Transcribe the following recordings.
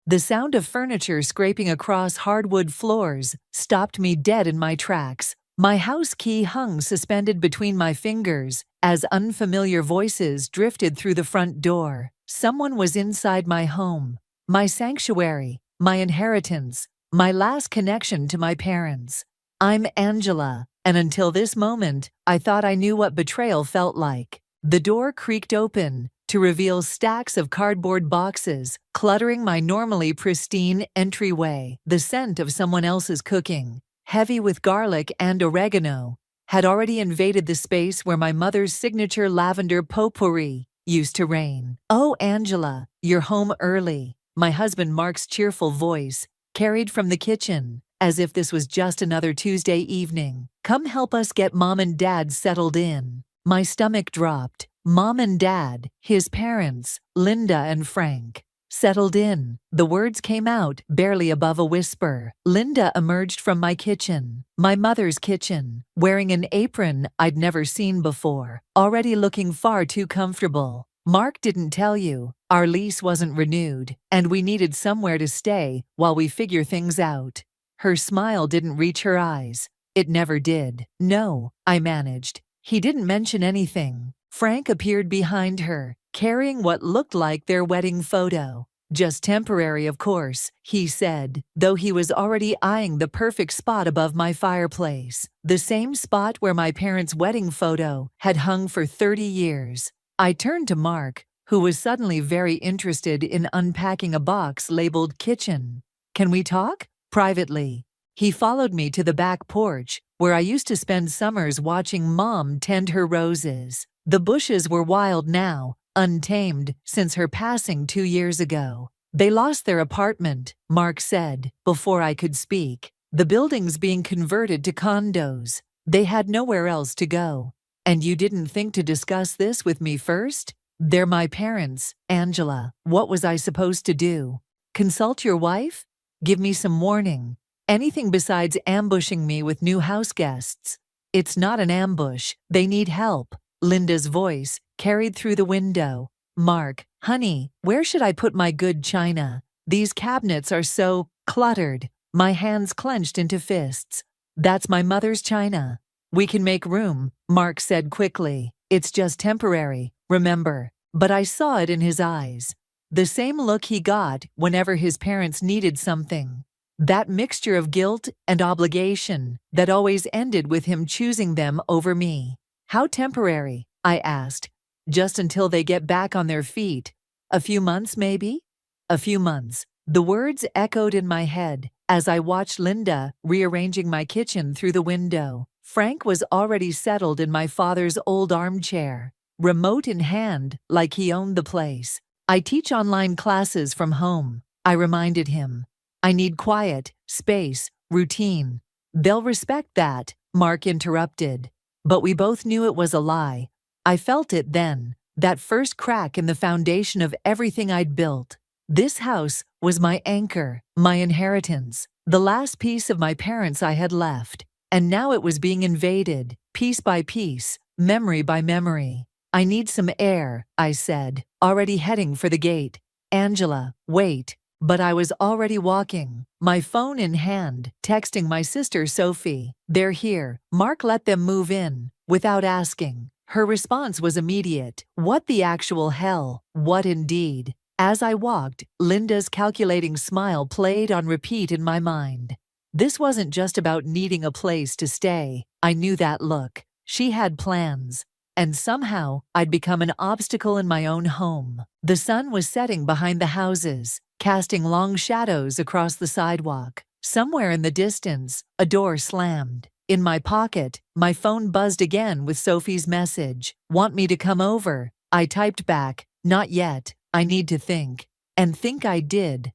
The sound of furniture scraping across hardwood floors stopped me dead in my tracks. My house key hung suspended between my fingers as unfamiliar voices drifted through the front door. Someone was inside my home, my sanctuary, my inheritance, my last connection to my parents. I'm Angela, and until this moment, I thought I knew what betrayal felt like. The door creaked open to reveal stacks of cardboard boxes cluttering my normally pristine entryway. The scent of someone else's cooking, heavy with garlic and oregano, had already invaded the space where my mother's signature lavender potpourri used to reign. "Oh, Angela, you're home early," my husband Mark's cheerful voice carried from the kitchen, as if this was just another Tuesday evening. "Come help us get Mom and Dad settled in." My stomach dropped. Mom and Dad, his parents, Linda and Frank. Settled in. The words came out barely above a whisper. Linda emerged from my kitchen, my mother's kitchen, wearing an apron I'd never seen before, already looking far too comfortable. "Mark didn't tell you, our lease wasn't renewed, and we needed somewhere to stay while we figure things out." Her smile didn't reach her eyes. It never did. "No," I managed. "He didn't mention anything." Frank appeared behind her, carrying what looked like their wedding photo. "Just temporary, of course," he said, though he was already eyeing the perfect spot above my fireplace, the same spot where my parents' wedding photo had hung for 30 years. I turned to Mark, who was suddenly very interested in unpacking a box labeled kitchen. "Can we talk?" "Privately." He followed me to the back porch, where I used to spend summers watching Mom tend her roses. The bushes were wild now, untamed since her passing 2 years ago. "They lost their apartment," Mark said, before I could speak. "The building's being converted to condos. They had nowhere else to go." "And you didn't think to discuss this with me first?" "They're my parents, Angela. What was I supposed to do? Consult your wife? Give me some warning? Anything besides ambushing me with new house guests?" "It's not an ambush. They need help." Linda's voice carried through the window. "Mark, honey, where should I put my good china? These cabinets are so cluttered." My hands clenched into fists. "That's my mother's china. We can make room," Mark said quickly. "It's just temporary, remember." But I saw it in his eyes. The same look he got whenever his parents needed something. That mixture of guilt and obligation that always ended with him choosing them over me. "How temporary?" I asked. "Just until they get back on their feet. A few months, maybe?" "A few months." The words echoed in my head as I watched Linda rearranging my kitchen through the window. Frank was already settled in my father's old armchair, remote in hand like he owned the place. "I teach online classes from home," I reminded him. "I need quiet, space, routine." "They'll respect that," Mark interrupted. But we both knew it was a lie. I felt it then, that first crack in the foundation of everything I'd built. This house was my anchor, my inheritance, the last piece of my parents I had left. And now it was being invaded, piece by piece, memory by memory. "I need some air," I said, already heading for the gate. "Angela, wait." But I was already walking, my phone in hand, texting my sister Sophie. "They're here. Mark let them move in," without asking. Her response was immediate. What the actual hell? What indeed? As I walked, Linda's calculating smile played on repeat in my mind. This wasn't just about needing a place to stay. I knew that look. She had plans. And somehow, I'd become an obstacle in my own home. The sun was setting behind the houses, casting long shadows across the sidewalk. Somewhere in the distance, a door slammed. In my pocket, my phone buzzed again with Sophie's message. "Want me to come over?" I typed back, "Not yet, I need to think." And think I did.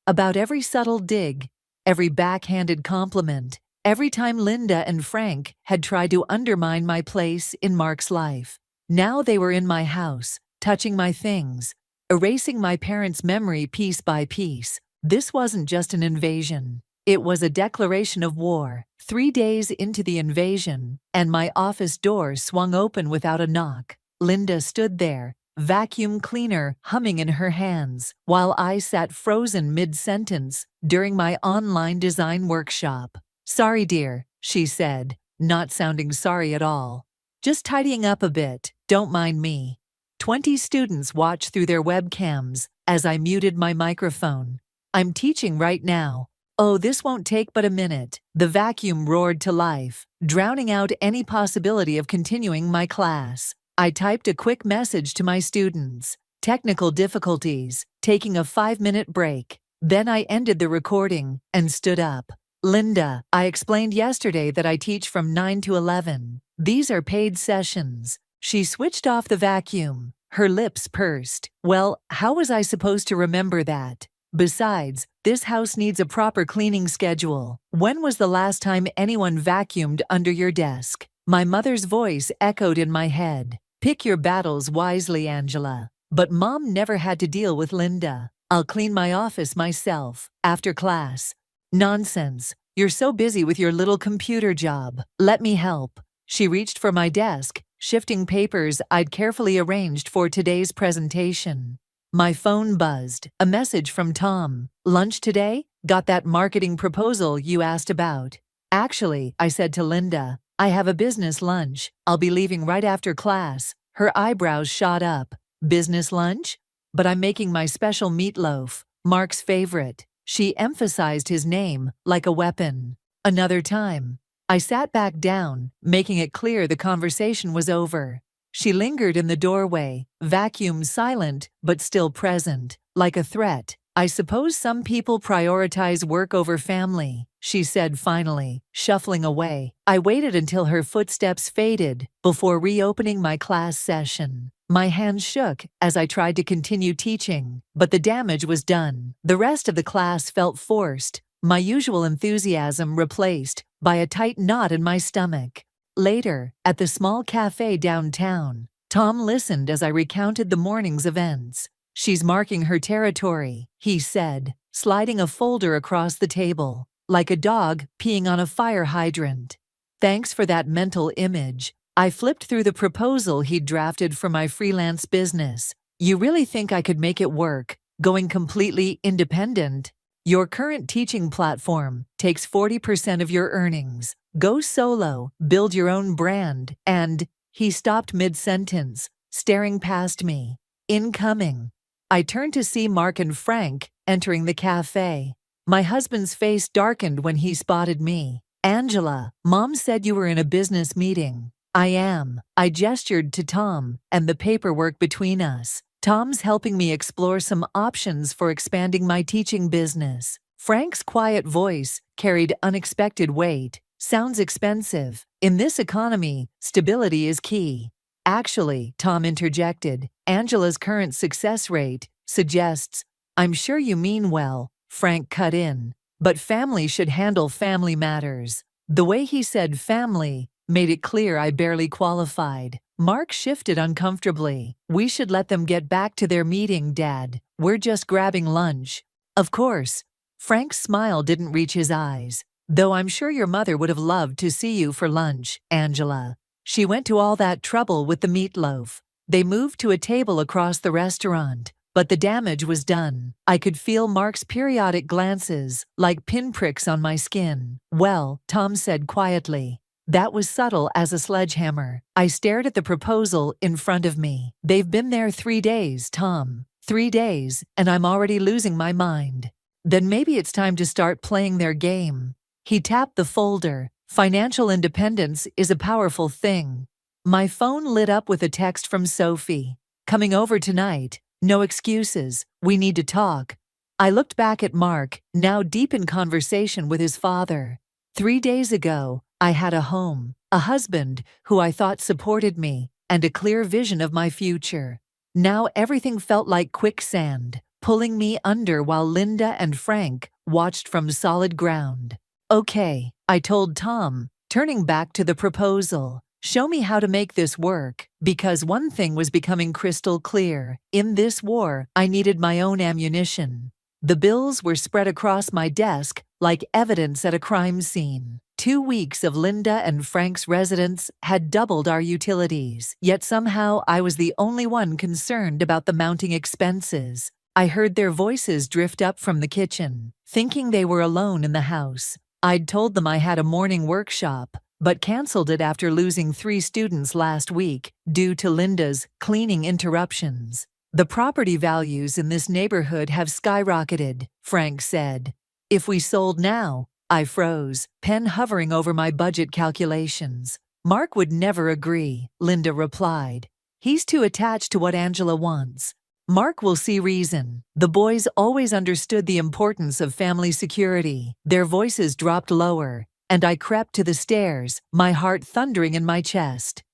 About every subtle dig, every backhanded compliment, every time Linda and Frank had tried to undermine my place in Mark's life. Now they were in my house, touching my things, erasing my parents' memory piece by piece. This wasn't just an invasion. It was a declaration of war. 3 days into the invasion, and my office door swung open without a knock. Linda stood there, vacuum cleaner humming in her hands, while I sat frozen mid-sentence during my online design workshop. "Sorry, dear," she said, not sounding sorry at all. "Just tidying up a bit, don't mind me." 20 students watched through their webcams as I muted my microphone. "I'm teaching right now." "Oh, this won't take but a minute," the vacuum roared to life, drowning out any possibility of continuing my class. I typed a quick message to my students. "Technical difficulties, taking a 5-minute break." Then I ended the recording and stood up. "Linda, I explained yesterday that I teach from 9 to 11. These are paid sessions." She switched off the vacuum, her lips pursed. "Well, how was I supposed to remember that? Besides, this house needs a proper cleaning schedule. When was the last time anyone vacuumed under your desk?" My mother's voice echoed in my head. "Pick your battles wisely, Angela." But Mom never had to deal with Linda. "I'll clean my office myself, after class." "Nonsense. You're so busy with your little computer job. Let me help." She reached for my desk, shifting papers I'd carefully arranged for today's presentation. My phone buzzed. A message from Tom. "Lunch today? Got that marketing proposal you asked about?" "Actually," I said to Linda, "I have a business lunch. I'll be leaving right after class." Her eyebrows shot up. "Business lunch?" "But I'm making my special meatloaf, Mark's favorite." She emphasized his name like a weapon. "Another time." I sat back down, making it clear the conversation was over. She lingered in the doorway, vacuum silent but still present, like a threat. "I suppose some people prioritize work over family," she said finally, shuffling away. I waited until her footsteps faded before reopening my class session. My hands shook as I tried to continue teaching, but the damage was done. The rest of the class felt forced, my usual enthusiasm replaced by a tight knot in my stomach. Later, at the small cafe downtown, Tom listened as I recounted the morning's events. "She's marking her territory," he said, sliding a folder across the table, "like a dog peeing on a fire hydrant." Thanks for that mental image. I flipped through the proposal he'd drafted for my freelance business. "You really think I could make it work, going completely independent? Your current teaching platform takes 40% of your earnings. Go solo, build your own brand, and—" He stopped mid-sentence, staring past me. "Incoming." I turned to see Mark and Frank entering the cafe. My husband's face darkened when he spotted me. "Angela, Mom said you were in a business meeting." "I am." I gestured to Tom and the paperwork between us. "Tom's helping me explore some options for expanding my teaching business." Frank's quiet voice carried unexpected weight. "Sounds expensive. In this economy, stability is key." "Actually," Tom interjected, "Angela's current success rate suggests—" "I'm sure you mean well," Frank cut in. "But family should handle family matters." The way he said family made it clear I barely qualified. Mark shifted uncomfortably. "We should let them get back to their meeting, Dad. We're just grabbing lunch." "Of course." Frank's smile didn't reach his eyes. "Though I'm sure your mother would have loved to see you for lunch, Angela. She went to all that trouble with the meatloaf." They moved to a table across the restaurant, but the damage was done. I could feel Mark's periodic glances, like pinpricks on my skin. "Well," Tom said quietly. That was subtle as a sledgehammer. I stared at the proposal in front of me. "They've been there 3 days, Tom. 3 days, and I'm already losing my mind." "Then maybe it's time to start playing their game." He tapped the folder. "Financial independence is a powerful thing." My phone lit up with a text from Sophie. "Coming over tonight. No excuses. We need to talk." I looked back at Mark, now deep in conversation with his father. 3 days ago, I had a home, a husband who I thought supported me, and a clear vision of my future. Now everything felt like quicksand, pulling me under while Linda and Frank watched from solid ground. "Okay," I told Tom, turning back to the proposal. "Show me how to make this work." Because one thing was becoming crystal clear. In this war, I needed my own ammunition. The bills were spread across my desk like evidence at a crime scene. 2 weeks of Linda and Frank's residence had doubled our utilities, yet somehow I was the only one concerned about the mounting expenses. I heard their voices drift up from the kitchen, thinking they were alone in the house. I'd told them I had a morning workshop, but canceled it after losing 3 students last week due to Linda's cleaning interruptions. The property values in this neighborhood have skyrocketed, Frank said. If we sold now, I froze, pen hovering over my budget calculations. Mark would never agree, Linda replied. He's too attached to what Angela wants. Mark will see reason. The boys always understood the importance of family security. Their voices dropped lower, and I crept to the stairs, my heart thundering in my chest.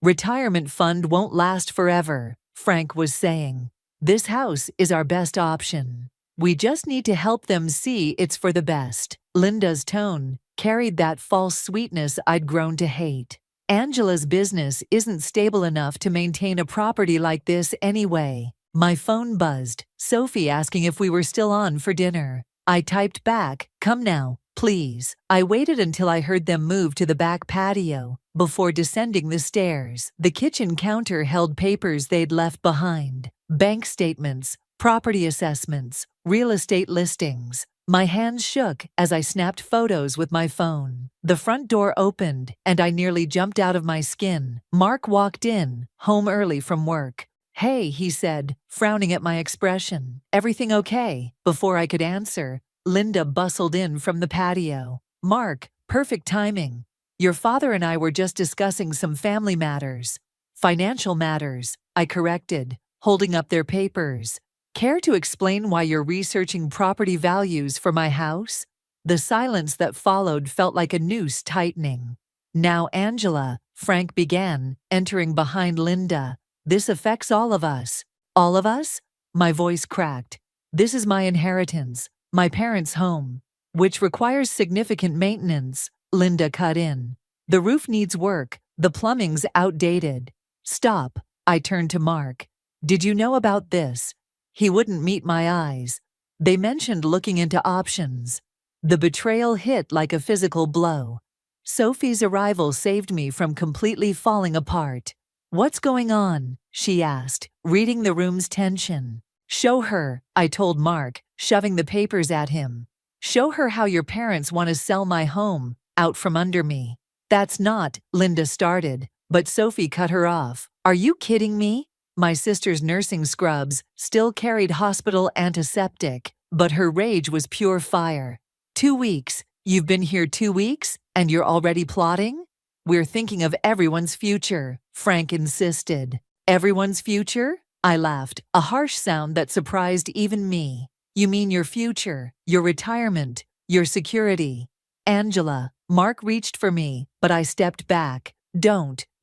Retirement fund won't last forever, Frank was saying. This house is our best option. We just need to help them see it's for the best. Linda's tone carried that false sweetness I'd grown to hate. Angela's business isn't stable enough to maintain a property like this anyway. My phone buzzed, Sophie asking if we were still on for dinner. I typed back, "Come now, please." I waited until I heard them move to the back patio before descending the stairs. The kitchen counter held papers they'd left behind. Bank statements, property assessments, real estate listings. My hands shook as I snapped photos with my phone. The front door opened, and I nearly jumped out of my skin. Mark walked in, home early from work. "Hey," he said, frowning at my expression. "Everything okay?" Before I could answer, Linda bustled in from the patio. "Mark, perfect timing. Your father and I were just discussing some family matters." "Financial matters," I corrected, holding up their papers. "Care to explain why you're researching property values for my house?" The silence that followed felt like a noose tightening. "Now, Angela," Frank began, entering behind Linda. "This affects all of us." "All of us?" My voice cracked. "This is my inheritance, my parents' home, which requires significant maintenance," Linda cut in. "The roof needs work, the plumbing's outdated." "Stop," I turned to Mark. "Did you know about this?" He wouldn't meet my eyes. They mentioned looking into options. The betrayal hit like a physical blow. Sophie's arrival saved me from completely falling apart. "What's going on?" she asked, reading the room's tension. "Show her," I told Mark, shoving the papers at him. "Show her how your parents want to sell my home, out from under me." "That's not," Linda started, but Sophie cut her off. "Are you kidding me?" My sister's nursing scrubs still carried hospital antiseptic, but her rage was pure fire. 2 weeks? You've been here 2 weeks, and you're already plotting? "We're thinking of everyone's future," Frank insisted. "Everyone's future?" I laughed, a harsh sound that surprised even me. "You mean your future, your retirement, your security." "Angela," Mark reached for me, but I stepped back.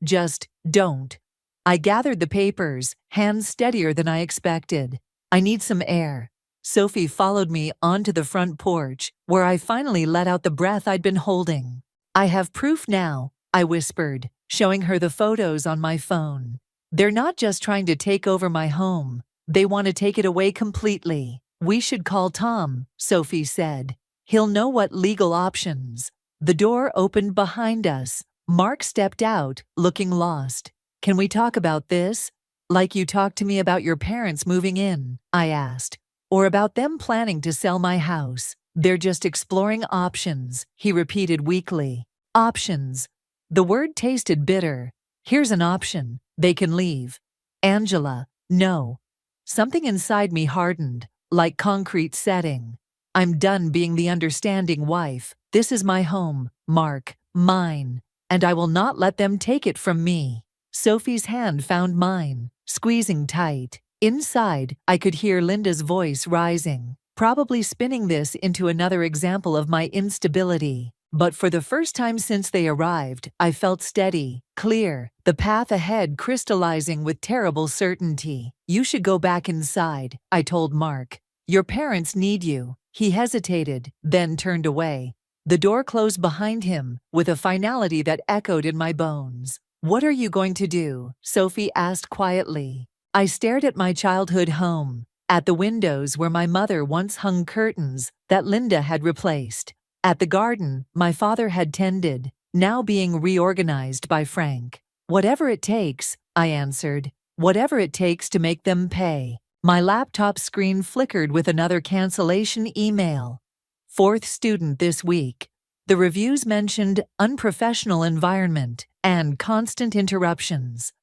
Just don't. I gathered the papers, hands steadier than I expected. "I need some air." Sophie followed me onto the front porch, where I finally let out the breath I'd been holding. "I have proof now," I whispered, showing her the photos on my phone. "They're not just trying to take over my home. They want to take it away completely." "We should call Tom," Sophie said. "He'll know what legal options." The door opened behind us. Mark stepped out, looking lost. "Can we talk about this? Like you talked to me about your parents moving in?" I asked. "Or about them planning to sell my house?" "They're just exploring options," he repeated weakly. "Options." The word tasted bitter. "Here's an option. They can leave." "Angela, no." Something inside me hardened, like concrete setting. "I'm done being the understanding wife. This is my home, Mark, mine, and I will not let them take it from me." Sophie's hand found mine, squeezing tight. Inside, I could hear Linda's voice rising, probably spinning this into another example of my instability. But for the first time since they arrived, I felt steady, clear, the path ahead crystallizing with terrible certainty. "You should go back inside," I told Mark. "Your parents need you." He hesitated, then turned away. The door closed behind him, with a finality that echoed in my bones. "What are you going to do?" Sophie asked quietly. I stared at my childhood home, at the windows where my mother once hung curtains that Linda had replaced. At the garden my father had tended, now being reorganized by Frank. Whatever it takes, I answered. Whatever it takes to make them pay. My laptop screen flickered with another cancellation email. Fourth student this week. The reviews mentioned unprofessional environment and constant interruptions.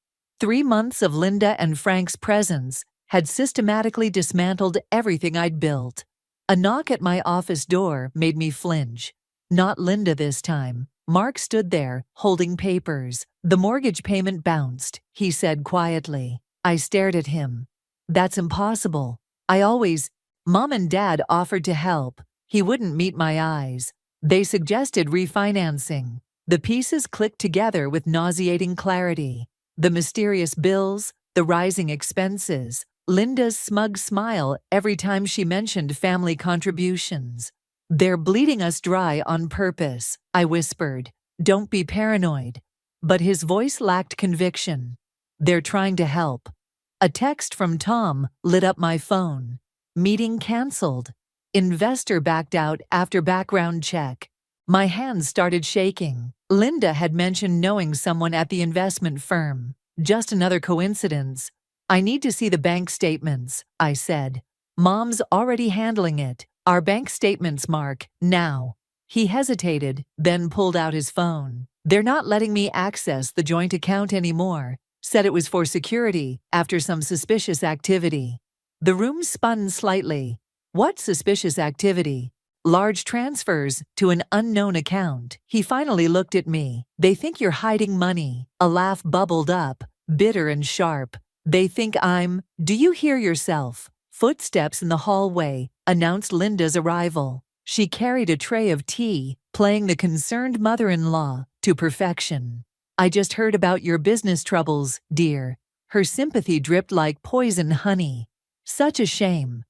3 months of Linda and Frank's presence had systematically dismantled everything I'd built. A knock at my office door made me flinch. Not Linda this time. Mark stood there, holding papers. The mortgage payment bounced, he said quietly. I stared at him. That's impossible. Mom and Dad offered to help. He wouldn't meet my eyes. They suggested refinancing. The pieces clicked together with nauseating clarity. The mysterious bills, the rising expenses, Linda's smug smile every time she mentioned family contributions. They're bleeding us dry on purpose, I whispered. Don't be paranoid. But his voice lacked conviction. They're trying to help. A text from Tom lit up my phone. Meeting canceled. Investor backed out after background check. My hands started shaking. Linda had mentioned knowing someone at the investment firm. Just another coincidence. I need to see the bank statements, I said. Mom's already handling it. Our bank statements, Mark, now. He hesitated, then pulled out his phone. They're not letting me access the joint account anymore. Said it was for security after some suspicious activity. The room spun slightly. What suspicious activity? Large transfers to an unknown account. He finally looked at me. They think you're hiding money. A laugh bubbled up, bitter and sharp. They think Do you hear yourself? Footsteps in the hallway announced Linda's arrival. She carried a tray of tea, playing the concerned mother-in-law to perfection. I just heard about your business troubles, dear. Her sympathy dripped like poison honey. Such a shame.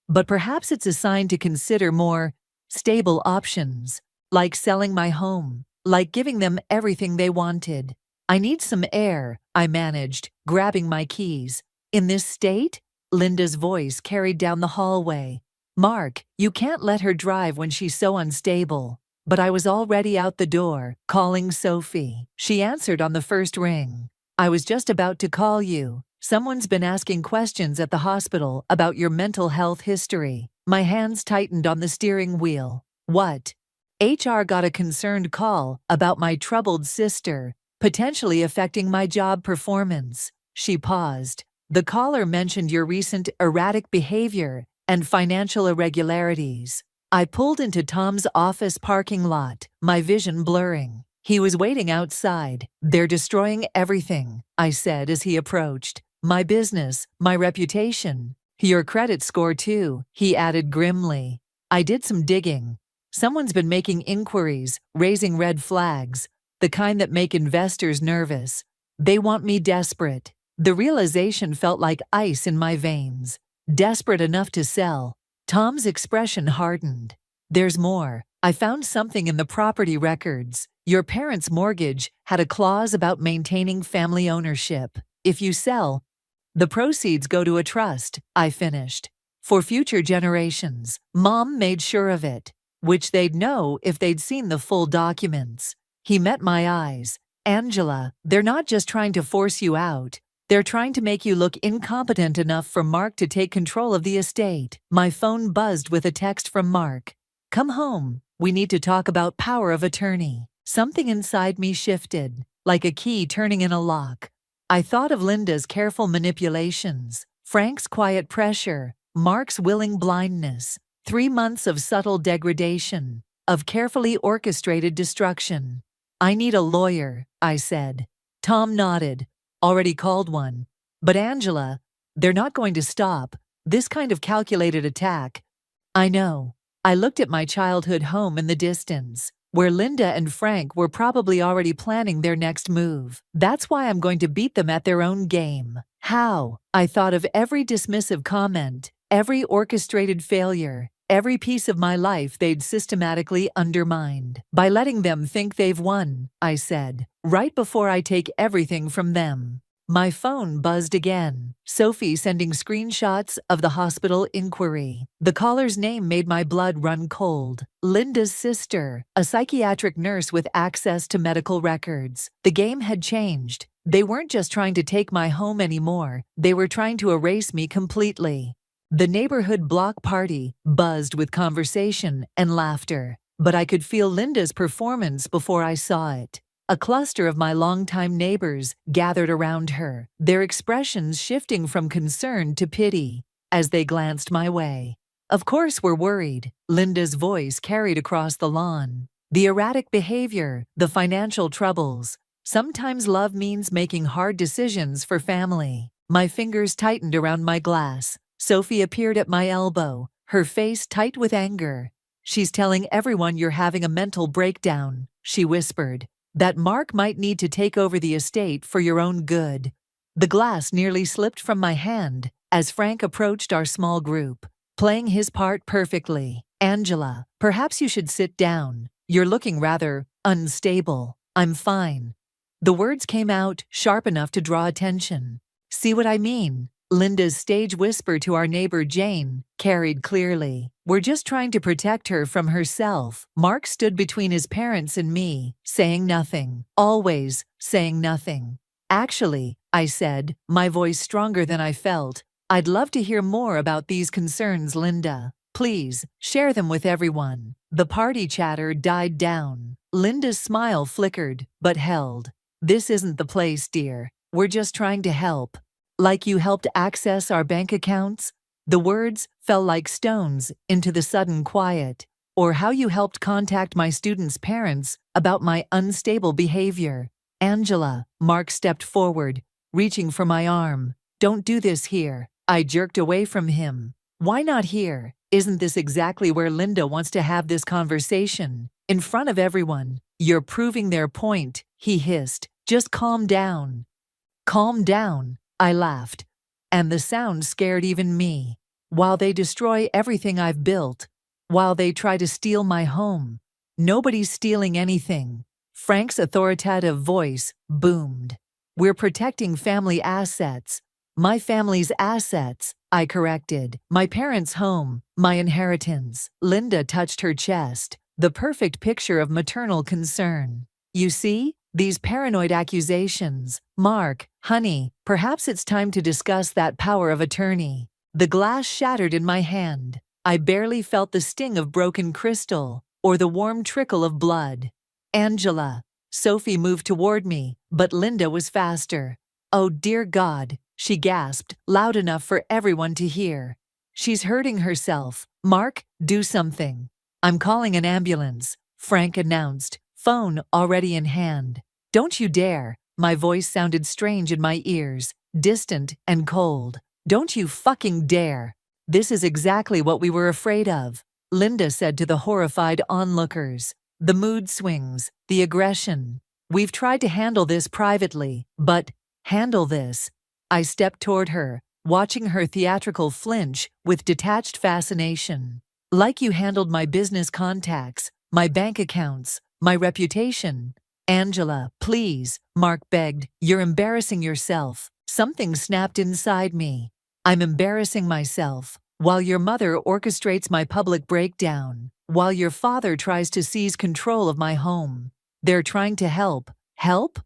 But perhaps it's a sign to consider more stable options, like selling my home, like giving them everything they wanted. I need some air, I managed, grabbing my keys. In this state? Linda's voice carried down the hallway. Mark, you can't let her drive when she's so unstable. But I was already out the door, calling Sophie. She answered on the first ring. I was just about to call you. Someone's been asking questions at the hospital about your mental health history. My hands tightened on the steering wheel. What? HR got a concerned call about my troubled sister, potentially affecting my job performance. She paused. The caller mentioned your recent erratic behavior and financial irregularities. I pulled into Tom's office parking lot, my vision blurring. He was waiting outside. They're destroying everything, I said as he approached. My business, my reputation. Your credit score too, he added grimly. I did some digging. Someone's been making inquiries, raising red flags, the kind that make investors nervous. They want me desperate. The realization felt like ice in my veins. Desperate enough to sell. Tom's expression hardened. There's more. I found something in the property records. Your parents' mortgage had a clause about maintaining family ownership. If you sell, the proceeds go to a trust, I finished. For future generations. Mom made sure of it. Which they'd know if they'd seen the full documents. He met my eyes. Angela, they're not just trying to force you out. They're trying to make you look incompetent enough for Mark to take control of the estate. My phone buzzed with a text from Mark. Come home. We need to talk about power of attorney. Something inside me shifted, like a key turning in a lock. I thought of Linda's careful manipulations, Frank's quiet pressure, Mark's willing blindness, 3 months of subtle degradation, of carefully orchestrated destruction. I need a lawyer, I said. Tom nodded. Already called one. But Angela, they're not going to stop. This kind of calculated attack. I know. I looked at my childhood home in the distance, where Linda and Frank were probably already planning their next move. That's why I'm going to beat them at their own game. How? I thought of every dismissive comment, every orchestrated failure, every piece of my life they'd systematically undermined. By letting them think they've won, I said, right before I take everything from them. My phone buzzed again. Sophie sending screenshots of the hospital inquiry. The caller's name made my blood run cold. Linda's sister, a psychiatric nurse with access to medical records. The game had changed. They weren't just trying to take my home anymore. They were trying to erase me completely. The neighborhood block party buzzed with conversation and laughter, but I could feel Linda's performance before I saw it. A cluster of my longtime neighbors gathered around her, their expressions shifting from concern to pity as they glanced my way. Of course we're worried, Linda's voice carried across the lawn. The erratic behavior, the financial troubles. Sometimes love means making hard decisions for family. My fingers tightened around my glass. Sophie appeared at my elbow, her face tight with anger. "She's telling everyone you're having a mental breakdown," she whispered. "That Mark might need to take over the estate for your own good." The glass nearly slipped from my hand as Frank approached our small group, playing his part perfectly. "Angela, perhaps you should sit down. You're looking rather unstable." "I'm fine." The words came out sharp enough to draw attention. "See what I mean?" Linda's stage whisper to our neighbor Jane carried clearly. "We're just trying to protect her from herself." Mark stood between his parents and me, saying nothing. Always saying nothing. "Actually," I said, my voice stronger than I felt, "I'd love to hear more about these concerns, Linda. Please, share them with everyone." The party chatter died down. Linda's smile flickered, but held. "This isn't the place, dear. We're just trying to help." "Like you helped access our bank accounts?" The words fell like stones into the sudden quiet. "Or how you helped contact my students' parents about my unstable behavior." "Angela," Mark stepped forward, reaching for my arm. "Don't do this here." I jerked away from him. "Why not here? Isn't this exactly where Linda wants to have this conversation? In front of everyone." "You're proving their point," he hissed. "Just calm down." "Calm down," I laughed, and the sound scared even me. "While they destroy everything I've built, while they try to steal my home, nobody's stealing anything." Frank's authoritative voice boomed. "We're protecting family assets." "My family's assets," I corrected. "My parents' home, my inheritance." Linda touched her chest, the perfect picture of maternal concern. "You see? These paranoid accusations. Mark, honey, perhaps it's time to discuss that power of attorney." The glass shattered in my hand. I barely felt the sting of broken crystal or the warm trickle of blood. "Angela." Sophie moved toward me, but Linda was faster. "Oh dear God," she gasped, loud enough for everyone to hear. "She's hurting herself. Mark, do something." "I'm calling an ambulance," Frank announced, phone already in hand. "Don't you dare." My voice sounded strange in my ears, distant and cold. "Don't you fucking dare. This is exactly what we were afraid of," Linda said to the horrified onlookers. "The mood swings, the aggression. We've tried to handle this privately, but handle this." I stepped toward her, watching her theatrical flinch with detached fascination. "Like you handled my business contacts, my bank accounts, my reputation." "Angela, please," Mark begged. "You're embarrassing yourself." Something snapped inside me. "I'm embarrassing myself while your mother orchestrates my public breakdown, while your father tries to seize control of my home. They're trying to help." "Help?"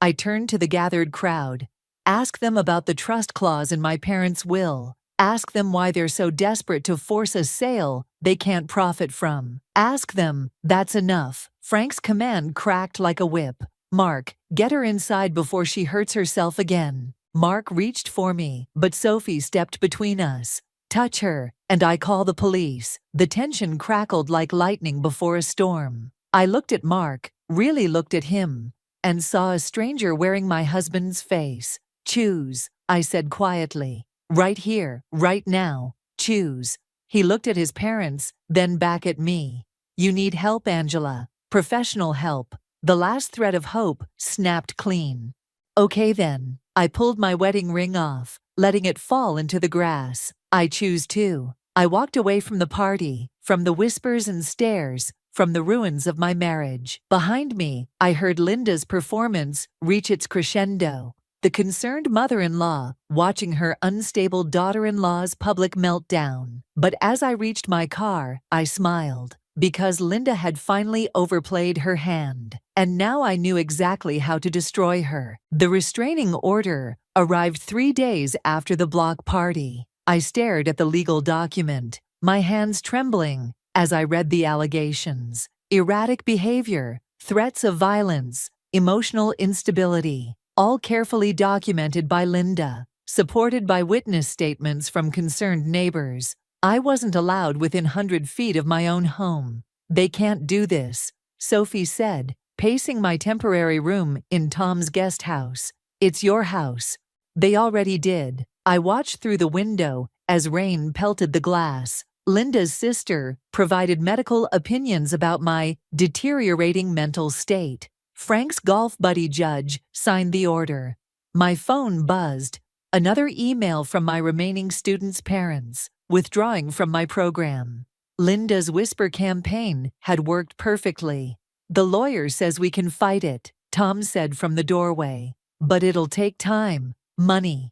I turned to the gathered crowd. "Ask them about the trust clause in my parents' will. Ask them why they're so desperate to force a sale they can't profit from. Ask them, that's enough." Frank's command cracked like a whip. "Mark, get her inside before she hurts herself again." Mark reached for me, but Sophie stepped between us. "Touch her, and I call the police." The tension crackled like lightning before a storm. I looked at Mark, really looked at him, and saw a stranger wearing my husband's face. "Choose," I said quietly. "Right here, right now. Choose." He looked at his parents, then back at me. "You need help, Angela. Professional help." The last thread of hope snapped clean. "Okay then." I pulled my wedding ring off, letting it fall into the grass. "I choose too." I walked away from the party, from the whispers and stares, from the ruins of my marriage. Behind me, I heard Linda's performance reach its crescendo. the concerned mother-in-law, watching her unstable daughter-in-law's public meltdown. But as I reached my car, I smiled, because Linda had finally overplayed her hand, and now I knew exactly how to destroy her. The restraining order arrived 3 days after the block party. I stared at the legal document, my hands trembling, as I read the allegations. Erratic behavior, threats of violence, emotional instability, all carefully documented by Linda, supported by witness statements from concerned neighbors. I wasn't allowed within 100 feet of my own home. "They can't do this," Sophie said, pacing my temporary room in Tom's guest house. "It's your house." "They already did." I watched through the window as rain pelted the glass. Linda's sister provided medical opinions about my deteriorating mental state. Frank's golf buddy judge signed the order. My phone buzzed. Another email from my remaining students' parents, withdrawing from my program. Linda's whisper campaign had worked perfectly. "The lawyer says we can fight it," Tom said from the doorway. "But it'll take time, money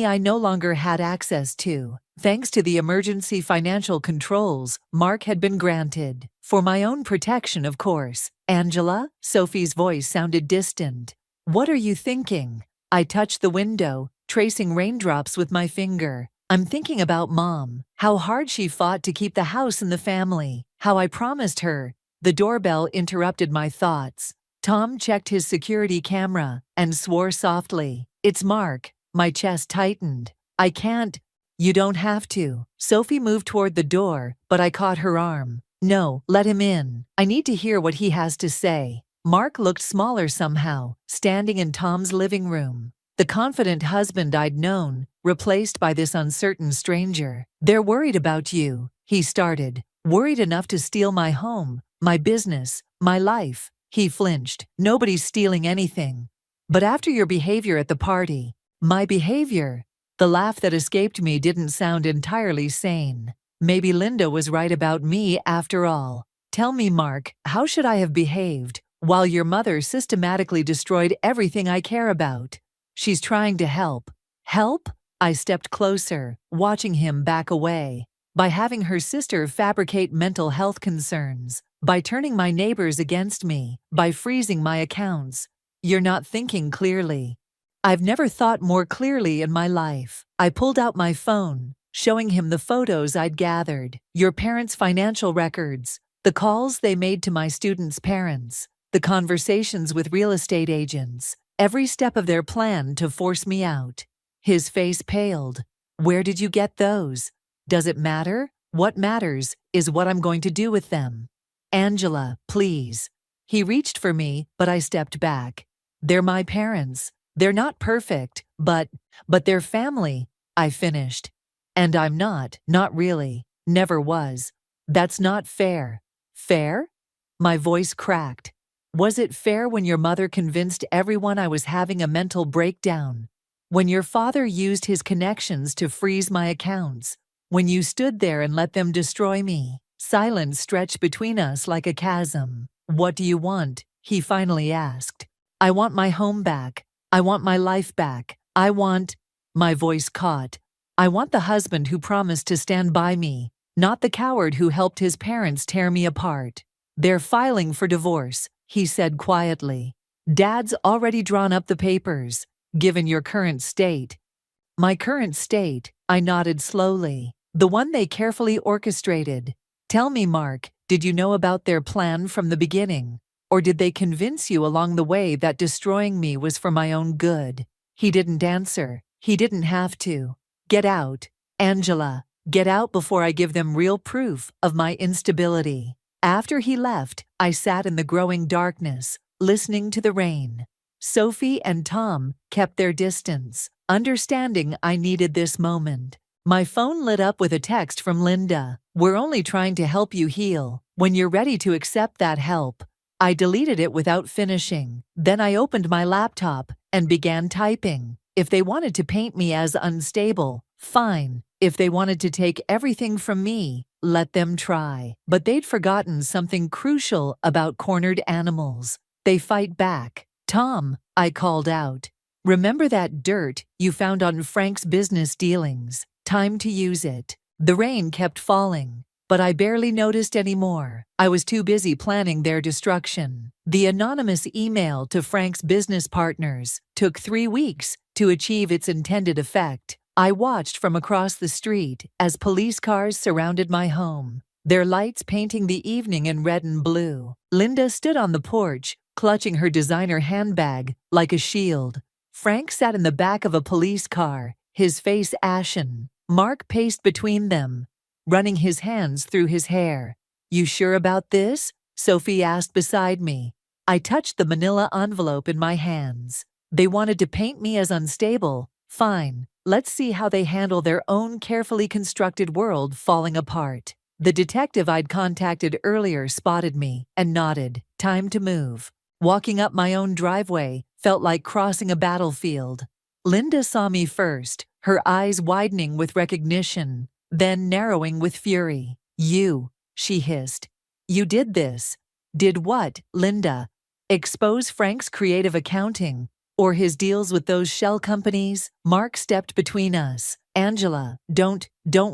I no longer had access to, thanks to the emergency financial controls Mark had been granted. For my own protection, of course." "Angela?" Sophie's voice sounded distant. "What are you thinking?" I touched the window, tracing raindrops with my finger. "I'm thinking about Mom, how hard she fought to keep the house and the family, how I promised her." The doorbell interrupted my thoughts. Tom checked his security camera and swore softly. "It's Mark." My chest tightened. "I can't." "You don't have to." Sophie moved toward the door, but I caught her arm. "No, let him in. I need to hear what he has to say." Mark looked smaller somehow, standing in Tom's living room. The confident husband I'd known, replaced by this uncertain stranger. "They're worried about you," he started. "Worried enough to steal my home, my business, my life." He flinched. "Nobody's stealing anything. But after your behavior at the party." "My behavior?" The laugh that escaped me didn't sound entirely sane. Maybe Linda was right about me after all. "Tell me, Mark, how should I have behaved, while your mother systematically destroyed everything I care about?" "She's trying to help." "Help?" I stepped closer, watching him back away. "By having her sister fabricate mental health concerns, by turning my neighbors against me, by freezing my accounts." "You're not thinking clearly." I've never thought more clearly in my life. I pulled out my phone, showing him the photos I'd gathered, your parents' financial records, the calls they made to my students' parents, the conversations with real estate agents, every step of their plan to force me out. His face paled. "Where did you get those?" "Does it matter? What matters is what I'm going to do with them." "Angela, please." He reached for me, but I stepped back. "They're my parents. They're not perfect, but they're family," I finished. "And I'm not really, never was." "That's not fair." "Fair?" My voice cracked. "Was it fair when your mother convinced everyone I was having a mental breakdown? When your father used his connections to freeze my accounts? When you stood there and let them destroy me?" Silence stretched between us like a chasm. "What do you want?" he finally asked. "I want my home back. I want my life back. I want—" My voice caught. "I want the husband who promised to stand by me, not the coward who helped his parents tear me apart." "They're filing for divorce," he said quietly. "Dad's already drawn up the papers. Given your current state." "My current state," I nodded slowly. "The one they carefully orchestrated. Tell me, Mark, did you know about their plan from the beginning? Or did they convince you along the way that destroying me was for my own good?" He didn't answer. He didn't have to. "Get out, Angela. Get out before I give them real proof of my instability." After he left, I sat in the growing darkness, listening to the rain. Sophie and Tom kept their distance, understanding I needed this moment. My phone lit up with a text from Linda. "We're only trying to help you heal. When you're ready to accept that help." I deleted it without finishing. Then I opened my laptop and began typing. If they wanted to paint me as unstable, fine. If they wanted to take everything from me, let them try. But they'd forgotten something crucial about cornered animals. They fight back. "Tom," I called out. Remember that dirt you found on Frank's business dealings? Time to use it. The rain kept falling, but I barely noticed anymore. I was too busy planning their destruction. The anonymous email to Frank's business partners took 3 weeks to achieve its intended effect. I watched from across the street as police cars surrounded my home, their lights painting the evening in red and blue. Linda stood on the porch, clutching her designer handbag like a shield. Frank sat in the back of a police car, his face ashen. Mark paced between them, running his hands through his hair. "You sure about this?" Sophie asked beside me. I touched the manila envelope in my hands. They wanted to paint me as unstable. Fine, let's see how they handle their own carefully constructed world falling apart. The detective I'd contacted earlier spotted me and nodded. Time to move. Walking up my own driveway felt like crossing a battlefield. Linda saw me first, her eyes widening with recognition, then narrowing with fury. "You," she hissed. "You did this." "Did what, Linda? Expose Frank's creative accounting, or his deals with those shell companies?" Mark stepped between us. "Angela, don't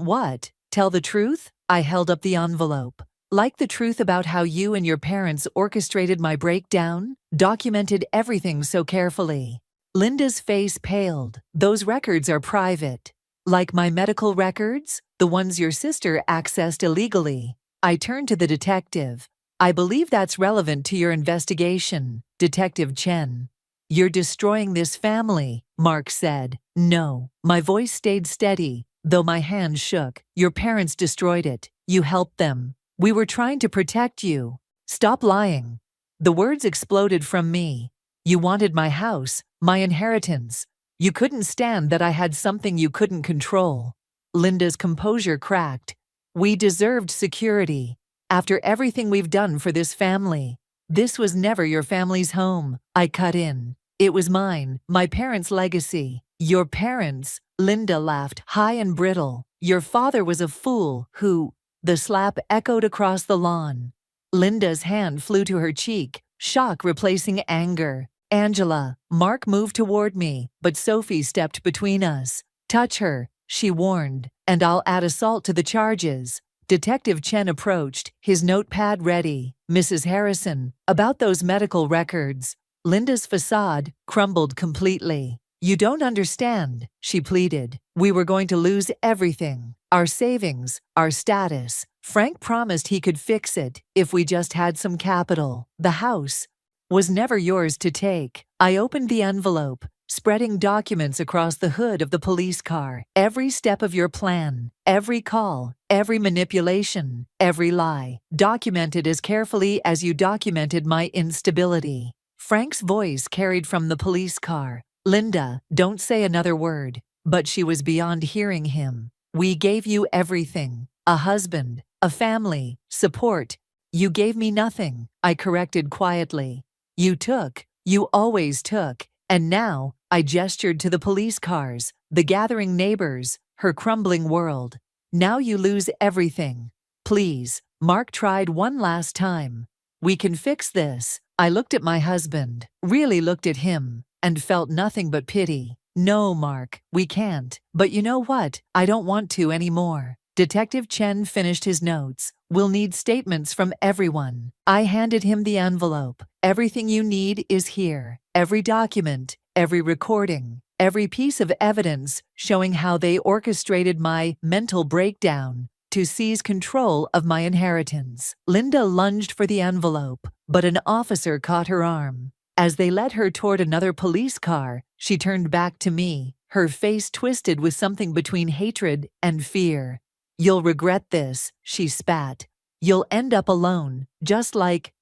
what? Tell the truth?" I held up the envelope. "Like the truth about how you and your parents orchestrated my breakdown, documented everything so carefully." Linda's face paled. "Those records are private." "Like my medical records? The ones your sister accessed illegally?" I turned to the detective. "I believe that's relevant to your investigation, Detective Chen." "You're destroying this family," Mark said. "No." My voice stayed steady, though my hands shook. "Your parents destroyed it. You helped them. We were trying to protect you. Stop lying." The words exploded from me. "You wanted my house, my inheritance. You couldn't stand that I had something you couldn't control." Linda's composure cracked. "We deserved security. After everything we've done for this family. This was never your family's home." I cut in. "It was mine, my parents' legacy." "Your parents?" Linda laughed, high and brittle. "Your father was a fool who—" The slap echoed across the lawn. Linda's hand flew to her cheek, shock replacing anger. "Angela." Mark moved toward me, but Sophie stepped between us. "Touch her," she warned, "and I'll add assault to the charges." Detective Chen approached, his notepad ready. "Mrs. Harrison, about those medical records." Linda's facade crumbled completely. "You don't understand," she pleaded. "We were going to lose everything. Our savings, our status. Frank promised he could fix it if we just had some capital. The house was never yours to take." I opened the envelope, spreading documents across the hood of the police car. "Every step of your plan, every call, every manipulation, every lie, documented as carefully as you documented my instability." Frank's voice carried from the police car. "Linda, don't say another word." But she was beyond hearing him. "We gave you everything. A husband, a family, support. You gave me nothing," I corrected quietly. You always took. And now," I gestured to the police cars, the gathering neighbors, her crumbling world. "Now you lose everything. Please." Mark tried one last time. "We can fix this." I looked at my husband, really looked at him, and felt nothing but pity. "No, Mark, we can't. But you know what? I don't want to anymore." Detective Chen finished his notes. "We'll need statements from everyone." I handed him the envelope. "Everything you need is here. Every document, every recording, every piece of evidence showing how they orchestrated my mental breakdown to seize control of my inheritance." Linda lunged for the envelope, but an officer caught her arm. As they led her toward another police car, she turned back to me, her face twisted with something between hatred and fear. "You'll regret this," she spat. "You'll end up alone, just like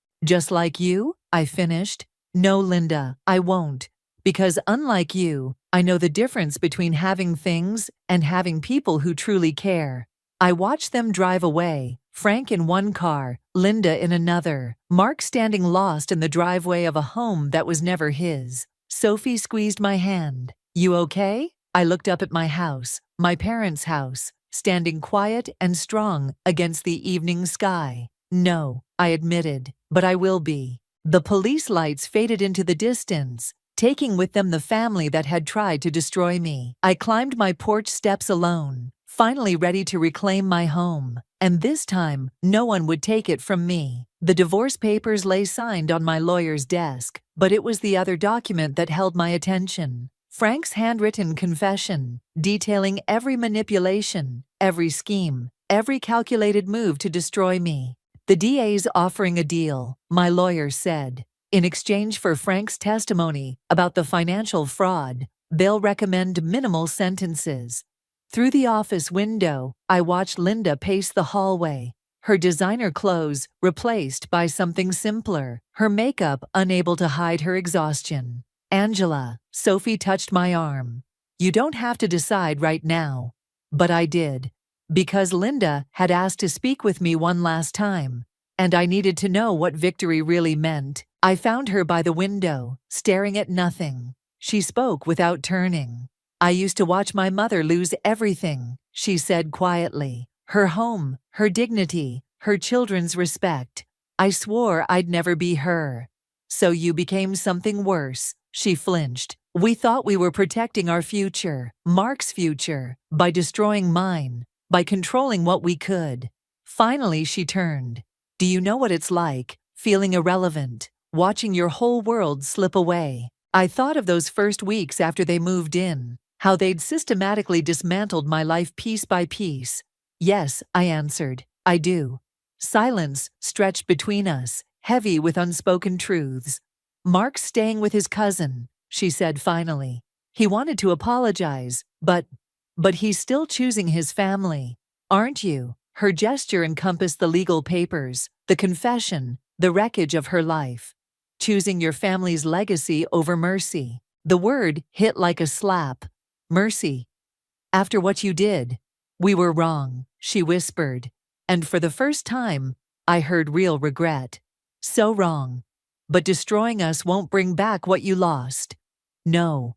you?" I finished. "No, Linda, I won't. Because unlike you, I know the difference between having things and having people who truly care." I watched them drive away, Frank in one car, Linda in another, Mark standing lost in the driveway of a home that was never his. Sophie squeezed my hand. "You okay?" I looked up at my house, my parents' house, standing quiet and strong against the evening sky. "No," I admitted, "but I will be." The police lights faded into the distance, taking with them the family that had tried to destroy me. I climbed my porch steps alone, finally ready to reclaim my home. And this time, no one would take it from me. The divorce papers lay signed on my lawyer's desk, but it was the other document that held my attention. Frank's handwritten confession, detailing every manipulation, every scheme, every calculated move to destroy me. The DA's offering a deal, my lawyer said. In exchange for Frank's testimony about the financial fraud, they'll recommend minimal sentences. Through the office window, I watched Linda pace the hallway, her designer clothes replaced by something simpler, her makeup unable to hide her exhaustion. Angela, Sophie touched my arm. You don't have to decide right now. But I did. Because Linda had asked to speak with me one last time, and I needed to know what victory really meant. I found her by the window, staring at nothing. She spoke without turning. I used to watch my mother lose everything, she said quietly. Her home, her dignity, her children's respect. I swore I'd never be her. So you became something worse, she flinched. We thought we were protecting our future, Mark's future, by destroying mine, by controlling what we could. Finally she turned. Do you know what it's like, feeling irrelevant, watching your whole world slip away? I thought of those first weeks after they moved in, how they'd systematically dismantled my life piece by piece. Yes, I answered, I do. Silence stretched between us, heavy with unspoken truths. Mark's staying with his cousin, she said finally. He wanted to apologize, but he's still choosing his family. Aren't you? Her gesture encompassed the legal papers, the confession, the wreckage of her life. Choosing your family's legacy over mercy. The word hit like a slap. Mercy. After what you did. We were wrong, she whispered. And for the first time, I heard real regret. So wrong. But destroying us won't bring back what you lost. No.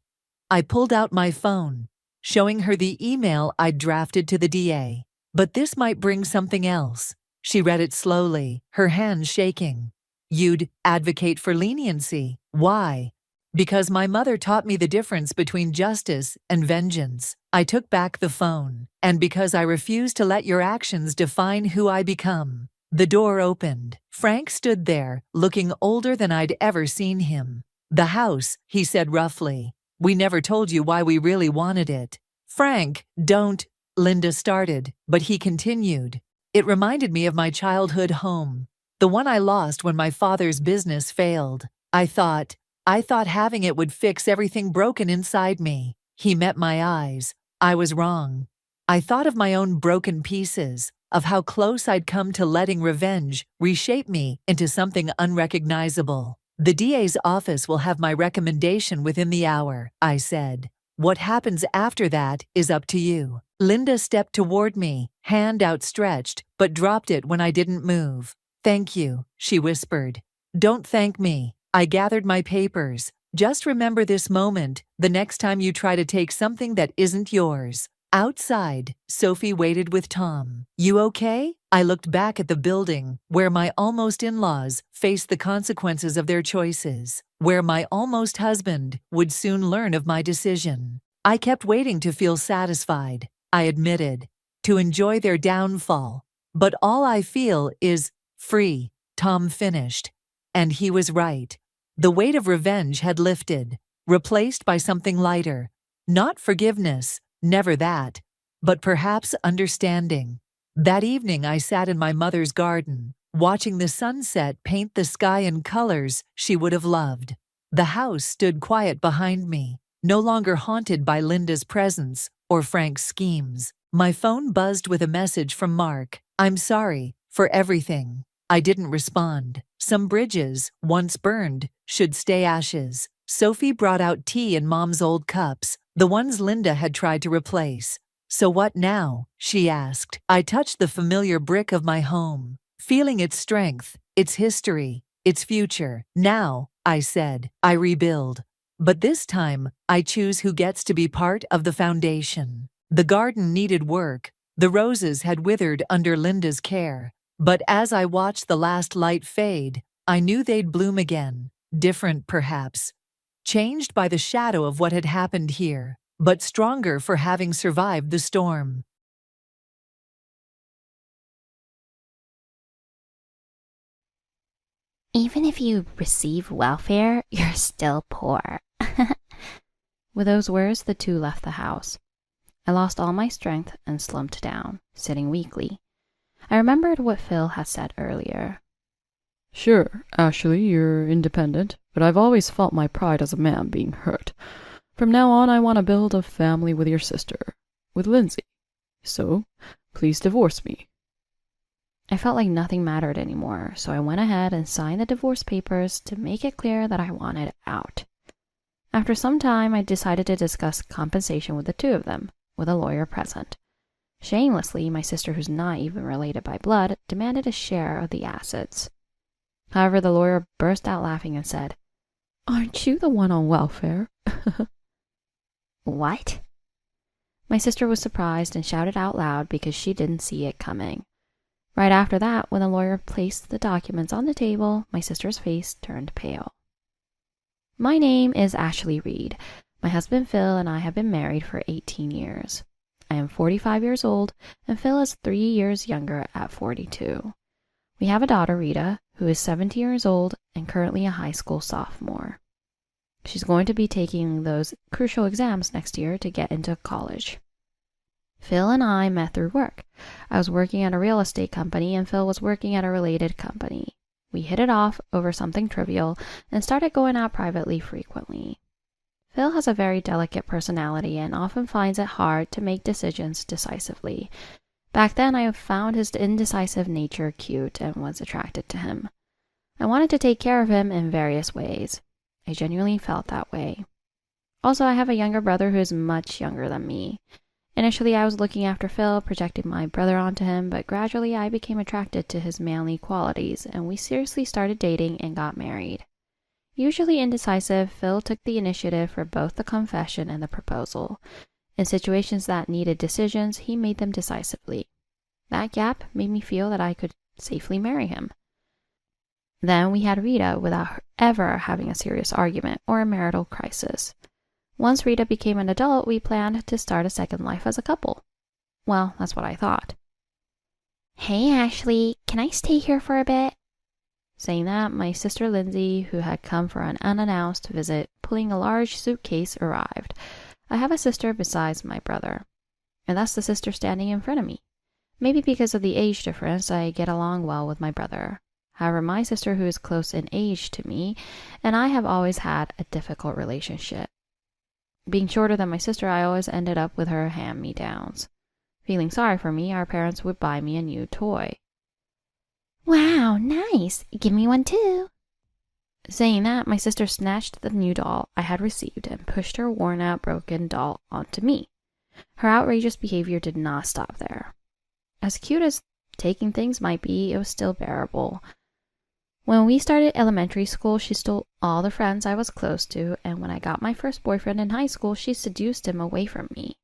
I pulled out my phone, showing her the email I'd drafted to the DA. But this might bring something else. She read it slowly, her hands shaking. You'd advocate for leniency. Why? Because my mother taught me the difference between justice and vengeance. I took back the phone. And because I refuse to let your actions define who I become. The door opened. Frank stood there, looking older than I'd ever seen him. The house, he said roughly. We never told you why we really wanted it. Frank, don't, Linda started, but he continued. It reminded me of my childhood home. The one I lost when my father's business failed. I thought having it would fix everything broken inside me. He met my eyes. I was wrong. I thought of my own broken pieces, of how close I'd come to letting revenge reshape me into something unrecognizable. The DA's office will have my recommendation within the hour, I said. What happens after that is up to you. Linda stepped toward me, hand outstretched, but dropped it when I didn't move. Thank you, she whispered. Don't thank me. I gathered my papers. Just remember this moment the next time you try to take something that isn't yours. Outside, Sophie waited with Tom. You okay? I looked back at the building, where my almost in-laws faced the consequences of their choices, where my almost husband would soon learn of my decision. I kept waiting to feel satisfied, I admitted, to enjoy their downfall. But all I feel is free, Tom finished. And he was right. The weight of revenge had lifted, replaced by something lighter. Not forgiveness, never that, but perhaps understanding. That evening I sat in my mother's garden, watching the sunset paint the sky in colors she would have loved. The house stood quiet behind me, no longer haunted by Linda's presence or Frank's schemes. My phone buzzed with a message from Mark. I'm sorry for everything. I didn't respond. Some bridges, once burned, should stay ashes. Sophie brought out tea in Mom's old cups, the ones Linda had tried to replace. So what now? She asked. I touched the familiar brick of my home, feeling its strength, its history, its future. Now, I said, I rebuild. But this time, I choose who gets to be part of the foundation. The garden needed work. The roses had withered under Linda's care. But as I watched the last light fade, I knew they'd bloom again. Different, perhaps. changed by the shadow of what had happened here, but stronger for having survived the storm. Even if you receive welfare, you're still poor. With those words, the two left the house. I lost all my strength and slumped down, sitting weakly. I remembered what Phil had said earlier. Sure, Ashley, you're independent, but I've always felt my pride as a man being hurt. From now on, I want to build a family with your sister, with Lindsay. So, please divorce me. I felt like nothing mattered anymore, so I went ahead and signed the divorce papers to make it clear that I wanted out. After some time, I decided to discuss compensation with the two of them, with a lawyer present. Shamelessly, my sister, who's not even related by blood, demanded a share of the assets. However, the lawyer burst out laughing and said, "Aren't you the one on welfare?" What? My sister was surprised and shouted out loud because she didn't see it coming. Right after that, when the lawyer placed the documents on the table, my sister's face turned pale. My name is Ashley Reed. My husband Phil and I have been married for 18 years. I am 45 years old, and Phil is 3 years younger at 42. We have a daughter, Rita, who is 17 years old and currently a high school sophomore. She's going to be taking those crucial exams next year to get into college. Phil and I met through work. I was working at a real estate company and Phil was working at a related company. We hit it off over something trivial and started going out privately frequently. Phil has a very delicate personality and often finds it hard to make decisions decisively. Back then, I found his indecisive nature cute and was attracted to him. I wanted to take care of him in various ways. I genuinely felt that way. Also, I have a younger brother who is much younger than me. Initially, I was looking after Phil, projecting my brother onto him, but gradually I became attracted to his manly qualities, and we seriously started dating and got married. Usually indecisive, Phil took the initiative for both the confession and the proposal. In situations that needed decisions, he made them decisively. That gap made me feel that I could safely marry him. Then we had Rita without ever having a serious argument or a marital crisis. Once Rita became an adult, we planned to start a second life as a couple. Well, that's what I thought. "Hey, Ashley, can I stay here for a bit?" Saying that, my sister Lindsay, who had come for an unannounced visit, pulling a large suitcase, arrived. I have a sister besides my brother, and that's the sister standing in front of me. Maybe because of the age difference, I get along well with my brother. However, my sister, who is close in age to me, and I have always had a difficult relationship. Being shorter than my sister, I always ended up with her hand-me-downs. Feeling sorry for me, our parents would buy me a new toy. "Wow, nice. Give me one too." Saying that, my sister snatched the new doll I had received and pushed her worn-out, broken doll onto me. Her outrageous behavior did not stop there. As cute as taking things might be, it was still bearable. When we started elementary school, she stole all the friends I was close to, and when I got my first boyfriend in high school, she seduced him away from me.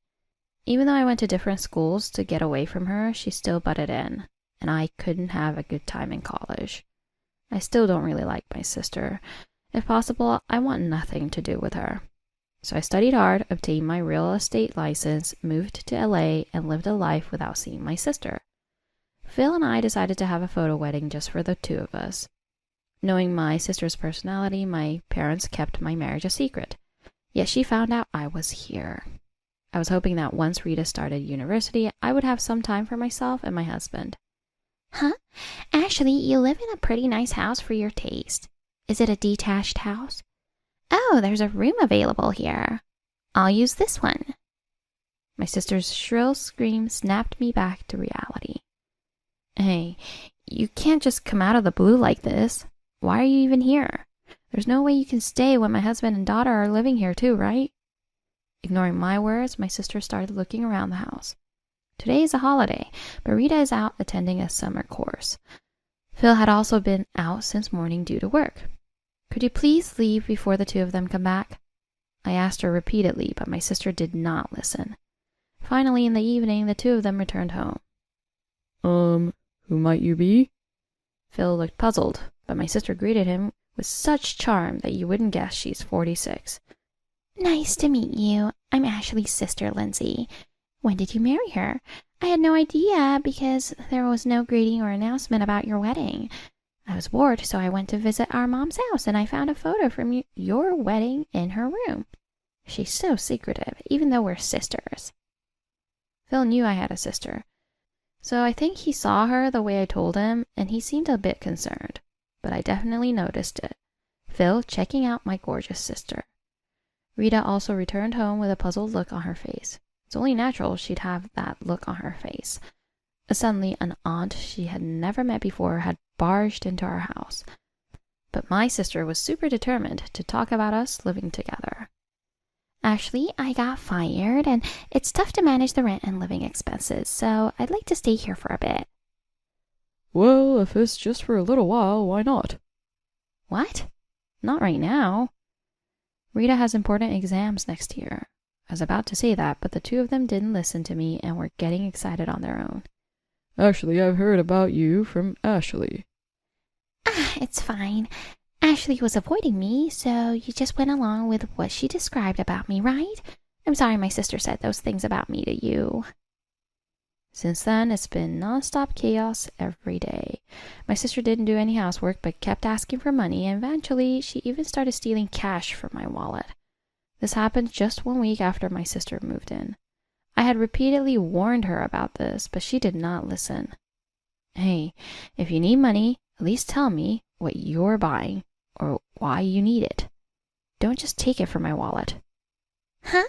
Even though I went to different schools to get away from her, she still butted in, and I couldn't have a good time in college. I still don't really like my sister. If possible, I want nothing to do with her. So I studied hard, obtained my real estate license, moved to LA, and lived a life without seeing my sister. Phil and I decided to have a photo wedding just for the two of us. Knowing my sister's personality, my parents kept my marriage a secret. Yet she found out I was here. I was hoping that once Rita started university, I would have some time for myself and my husband. "Huh? Ashley, you live in a pretty nice house for your taste. Is it a detached house? Oh, there's a room available here. I'll use this one." My sister's shrill scream snapped me back to reality. "Hey, you can't just come out of the blue like this. Why are you even here? There's no way you can stay when my husband and daughter are living here too, right?" Ignoring my words, my sister started looking around the house. Today is a holiday, but Rita is out attending a summer course. Phil had also been out since morning due to work. "Could you please leave before the two of them come back?" I asked her repeatedly, but my sister did not listen. Finally, in the evening, the two of them returned home. Who might you be?" Phil looked puzzled, but my sister greeted him with such charm that you wouldn't guess she's 46. Nice to meet you. I'm Ashley's sister, Lindsay. When did you marry her? I had no idea because there was no greeting or announcement about your wedding. I was bored, so I went to visit our mom's house and I found a photo from your wedding in her room. She's so secretive, even though we're sisters. Phil knew I had a sister, so I think he saw her the way I told him, and he seemed a bit concerned, but I definitely noticed it. Phil checking out my gorgeous sister. Rita also returned home with a puzzled look on her face. It's only natural she'd have that look on her face. Suddenly, an aunt she had never met before had barged into our house. But my sister was super determined to talk about us living together. Ashley, I got fired, and it's tough to manage the rent and living expenses, so I'd like to stay here for a bit. Well, if it's just for a little while, why not? What? Not right now. Rita has important exams next year. I was about to say that, but the two of them didn't listen to me and were getting excited on their own. Actually, I've heard about you from Ashley. It's fine. Ashley was avoiding me, so you just went along with what she described about me, right? I'm sorry my sister said those things about me to you. Since then, it's been non-stop chaos every day. My sister didn't do any housework but kept asking for money, and eventually she even started stealing cash from my wallet. This happened just 1 week after my sister moved in. I had repeatedly warned her about this, but she did not listen. Hey, if you need money, at least tell me what you're buying or why you need it. Don't just take it from my wallet. Huh?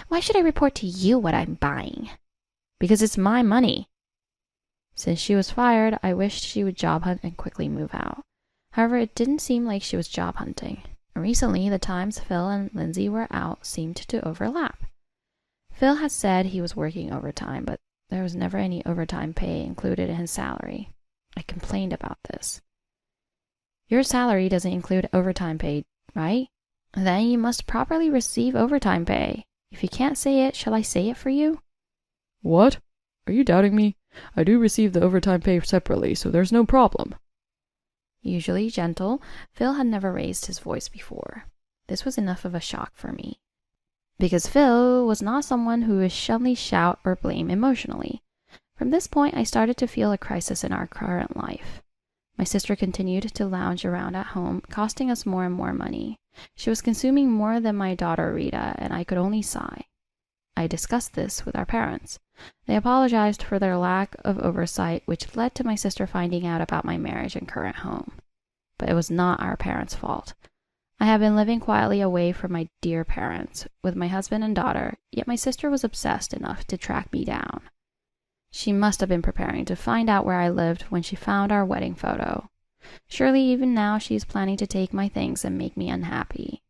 Why should I report to you what I'm buying? Because it's my money. Since she was fired, I wished she would job hunt and quickly move out. However, it didn't seem like she was job hunting. Recently, the times Phil and Lindsay were out seemed to overlap. Phil had said he was working overtime, but there was never any overtime pay included in his salary. I complained about this. Your salary doesn't include overtime pay, right? Then you must properly receive overtime pay. If you can't say it, shall I say it for you? What? Are you doubting me? I do receive the overtime pay separately, so there's no problem. Usually gentle, Phil had never raised his voice before. This was enough of a shock for me. Because Phil was not someone who would suddenly shout or blame emotionally. From this point, I started to feel a crisis in our current life. My sister continued to lounge around at home, costing us more and more money. She was consuming more than my daughter Rita, and I could only sigh. I discussed this with our parents. They apologized for their lack of oversight, which led to my sister finding out about my marriage and current home. But it was not our parents' fault. I had been living quietly away from my dear parents, with my husband and daughter, yet my sister was obsessed enough to track me down. She must have been preparing to find out where I lived when she found our wedding photo. Surely even now she is planning to take my things and make me unhappy.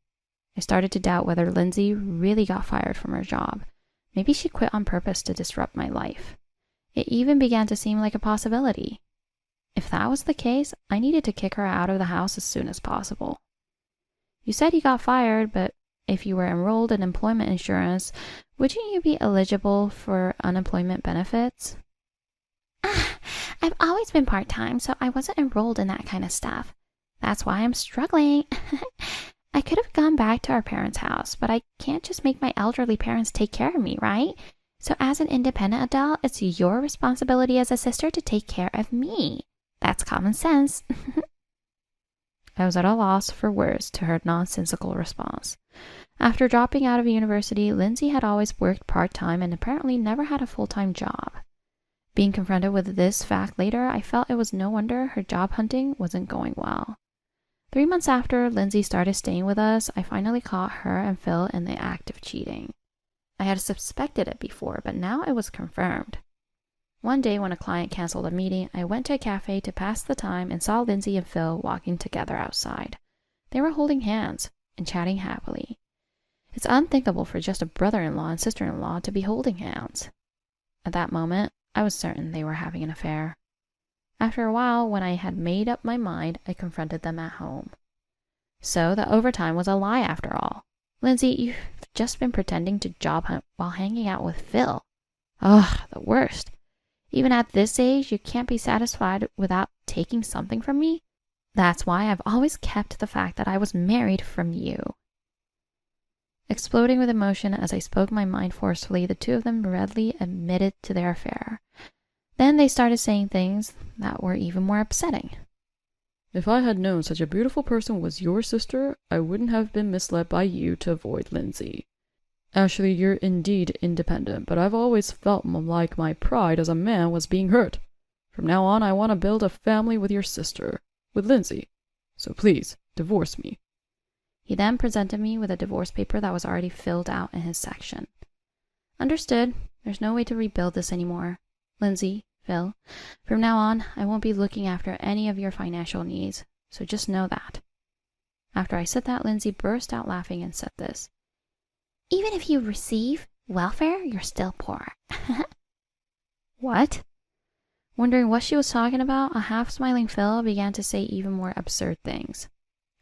I started to doubt whether Lindsay really got fired from her job. Maybe she quit on purpose to disrupt my life. It even began to seem like a possibility. If that was the case, I needed to kick her out of the house as soon as possible. You said you got fired, but if you were enrolled in employment insurance, wouldn't you be eligible for unemployment benefits? I've always been part-time, so I wasn't enrolled in that kind of stuff. That's why I'm struggling. I could have gone back to our parents' house, but I can't just make my elderly parents take care of me, right? So as an independent adult, it's your responsibility as a sister to take care of me. That's common sense. I was at a loss for words to her nonsensical response. After dropping out of university, Lindsay had always worked part-time and apparently never had a full-time job. Being confronted with this fact later, I felt it was no wonder her job hunting wasn't going well. 3 months after Lindsay started staying with us, I finally caught her and Phil in the act of cheating. I had suspected it before, but now it was confirmed. One day when a client canceled a meeting, I went to a cafe to pass the time and saw Lindsay and Phil walking together outside. They were holding hands and chatting happily. It's unthinkable for just a brother-in-law and sister-in-law to be holding hands. At that moment, I was certain they were having an affair. After a while, when I had made up my mind, I confronted them at home. So the overtime was a lie after all. Lindsay, you've just been pretending to job hunt while hanging out with Phil. Ugh, the worst. Even at this age, you can't be satisfied without taking something from me? That's why I've always kept the fact that I was married from you. Exploding with emotion as I spoke my mind forcefully, the two of them readily admitted to their affair. Then they started saying things that were even more upsetting. If I had known such a beautiful person was your sister, I wouldn't have been misled by you to avoid Lindsay. Ashley, you're indeed independent, but I've always felt like my pride as a man was being hurt. From now on, I want to build a family with your sister, with Lindsay. So please, divorce me. He then presented me with a divorce paper that was already filled out in his section. Understood. There's no way to rebuild this anymore. Lindsay, Phil, from now on, I won't be looking after any of your financial needs, so just know that. After I said that, Lindsay burst out laughing and said this. Even if you receive welfare, you're still poor. What? Wondering what she was talking about, a half-smiling Phil began to say even more absurd things.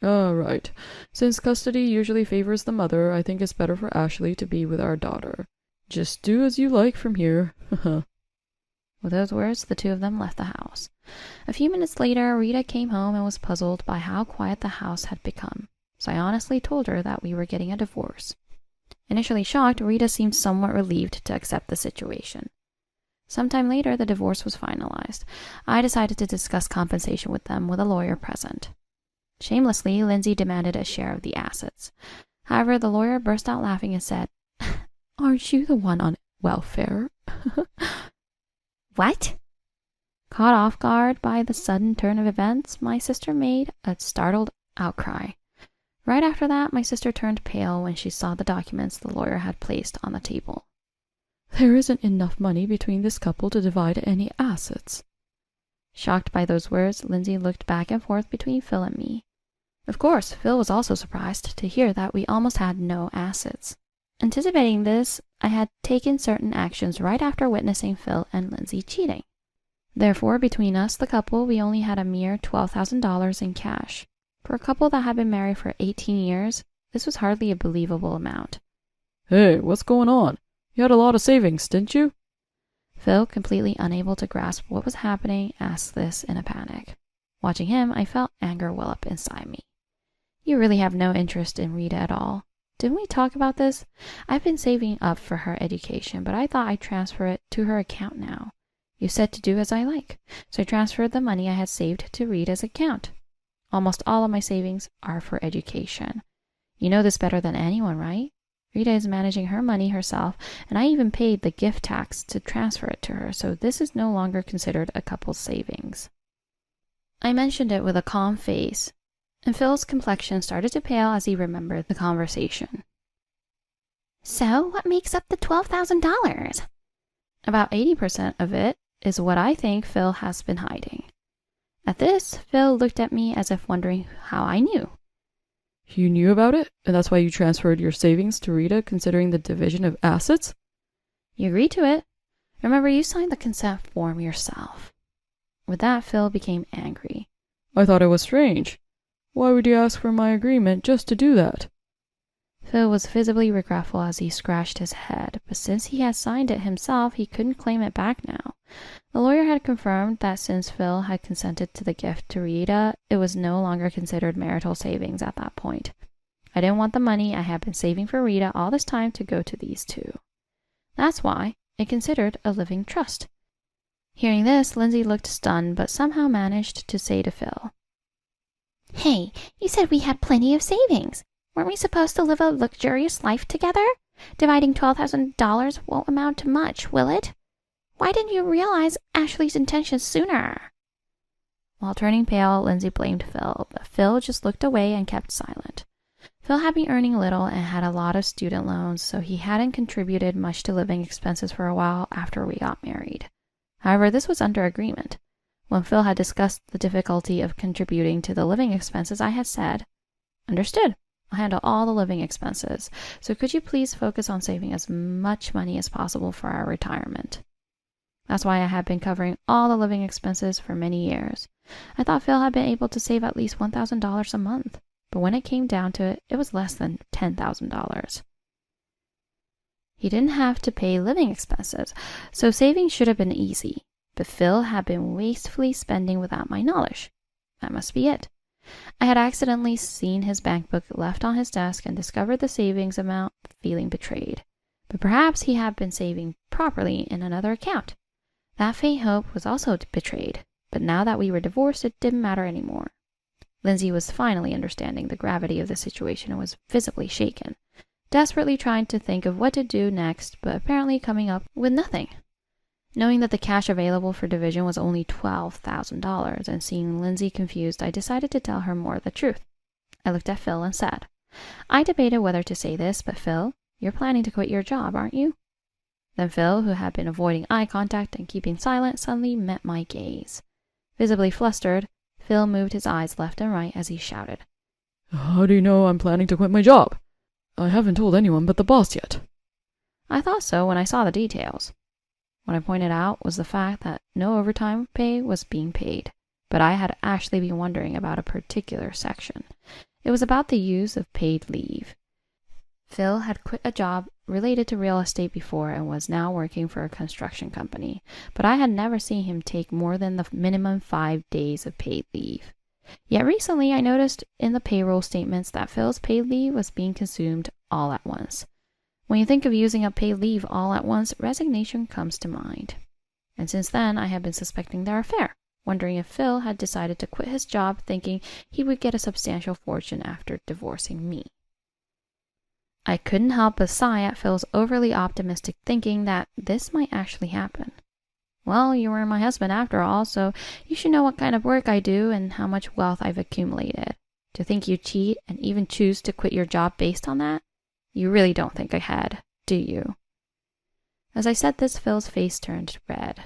Right. Since custody usually favors the mother, I think it's better for Ashley to be with our daughter. Just do as you like from here. With those words, the two of them left the house. A few minutes later, Rita came home and was puzzled by how quiet the house had become, so I honestly told her that we were getting a divorce. Initially shocked, Rita seemed somewhat relieved to accept the situation. Sometime later, the divorce was finalized. I decided to discuss compensation with them with a lawyer present. Shamelessly, Lindsay demanded a share of the assets. However, the lawyer burst out laughing and said, Aren't you the one on welfare? What? Caught off guard by the sudden turn of events, my sister made a startled outcry. Right after that, my sister turned pale when she saw the documents the lawyer had placed on the table. There isn't enough money between this couple to divide any assets. Shocked by those words, Lindsay looked back and forth between Phil and me. Of course, Phil was also surprised to hear that we almost had no assets. Anticipating this, I had taken certain actions right after witnessing Phil and Lindsay cheating. Therefore, between us, the couple, we only had a mere $12,000 in cash. For a couple that had been married for 18 years, this was hardly a believable amount. Hey, what's going on? You had a lot of savings, didn't you? Phil, completely unable to grasp what was happening, asked this in a panic. Watching him, I felt anger well up inside me. You really have no interest in Rita at all. Didn't we talk about this? I've been saving up for her education, but I thought I'd transfer it to her account now. You said to do as I like, so I transferred the money I had saved to Rita's account. Almost all of my savings are for education. You know this better than anyone, right? Rita is managing her money herself, and I even paid the gift tax to transfer it to her, so this is no longer considered a couple's savings. I mentioned it with a calm face, and Phil's complexion started to pale as he remembered the conversation. So, what makes up the $12,000? About 80% of it is what I think Phil has been hiding. At this, Phil looked at me as if wondering how I knew. You knew about it, and that's why you transferred your savings to Rita, considering the division of assets? You agreed to it. Remember, you signed the consent form yourself. With that, Phil became angry. I thought it was strange. Why would you ask for my agreement just to do that? Phil was visibly regretful as he scratched his head, but since he had signed it himself, he couldn't claim it back now. The lawyer had confirmed that since Phil had consented to the gift to Rita, it was no longer considered marital savings at that point. I didn't want the money I had been saving for Rita all this time to go to these two. That's why it considered a living trust. Hearing this, Lindsay looked stunned, but somehow managed to say to Phil, Hey, you said we had plenty of savings. Weren't we supposed to live a luxurious life together? Dividing $12,000 won't amount to much, will it? Why didn't you realize Ashley's intentions sooner? While turning pale, Lindsay blamed Phil, but Phil just looked away and kept silent. Phil had been earning little and had a lot of student loans, so he hadn't contributed much to living expenses for a while after we got married. However, this was under agreement. When Phil had discussed the difficulty of contributing to the living expenses, I had said, Understood. I'll handle all the living expenses, so could you please focus on saving as much money as possible for our retirement? That's why I had been covering all the living expenses for many years. I thought Phil had been able to save at least $1,000 a month, but when it came down to it, it was less than $10,000. He didn't have to pay living expenses, so saving should have been easy, but Phil had been wastefully spending without my knowledge. That must be it. I had accidentally seen his bank book left on his desk and discovered the savings amount, feeling betrayed. But perhaps he had been saving properly in another account. That faint hope was also betrayed, but now that we were divorced, it didn't matter anymore. Lindsay was finally understanding the gravity of the situation and was visibly shaken, desperately trying to think of what to do next, but apparently coming up with nothing. Knowing that the cash available for division was only $12,000 and seeing Lindsay confused, I decided to tell her more of the truth. I looked at Phil and said, "I debated whether to say this, but Phil, you're planning to quit your job, aren't you?" Then Phil, who had been avoiding eye contact and keeping silent, suddenly met my gaze. Visibly flustered, Phil moved his eyes left and right as he shouted, "How do you know I'm planning to quit my job? I haven't told anyone but the boss yet." I thought so when I saw the details. What I pointed out was the fact that no overtime pay was being paid, but I had actually been wondering about a particular section. It was about the use of paid leave. Phil had quit a job related to real estate before and was now working for a construction company, but I had never seen him take more than the minimum 5 days of paid leave. Yet recently I noticed in the payroll statements that Phil's paid leave was being consumed all at once. When you think of using up paid leave all at once, resignation comes to mind. And since then, I had been suspecting their affair, wondering if Phil had decided to quit his job thinking he would get a substantial fortune after divorcing me. I couldn't help but sigh at Phil's overly optimistic thinking that this might actually happen. Well, you were my husband after all, so you should know what kind of work I do and how much wealth I've accumulated. To think you cheat and even choose to quit your job based on that? You really don't think ahead, do you? As I said this, Phil's face turned red.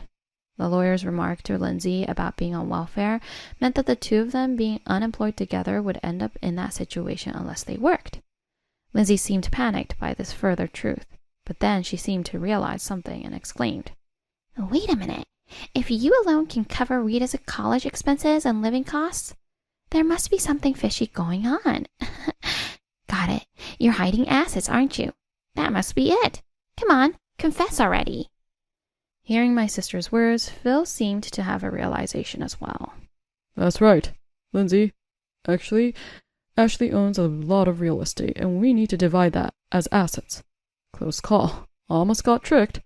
The lawyer's remark to Lindsay about being on welfare meant that the two of them being unemployed together would end up in that situation unless they worked. Lindsay seemed panicked by this further truth, but then she seemed to realize something and exclaimed, "Wait a minute. If you alone can cover Rita's college expenses and living costs, there must be something fishy going on." "Got it. You're hiding assets, aren't you? That must be it. Come on, confess already." Hearing my sister's words, Phil seemed to have a realization as well. "That's right, Lindsay. Actually, Ashley owns a lot of real estate, and we need to divide that as assets." "Close call. Almost got tricked.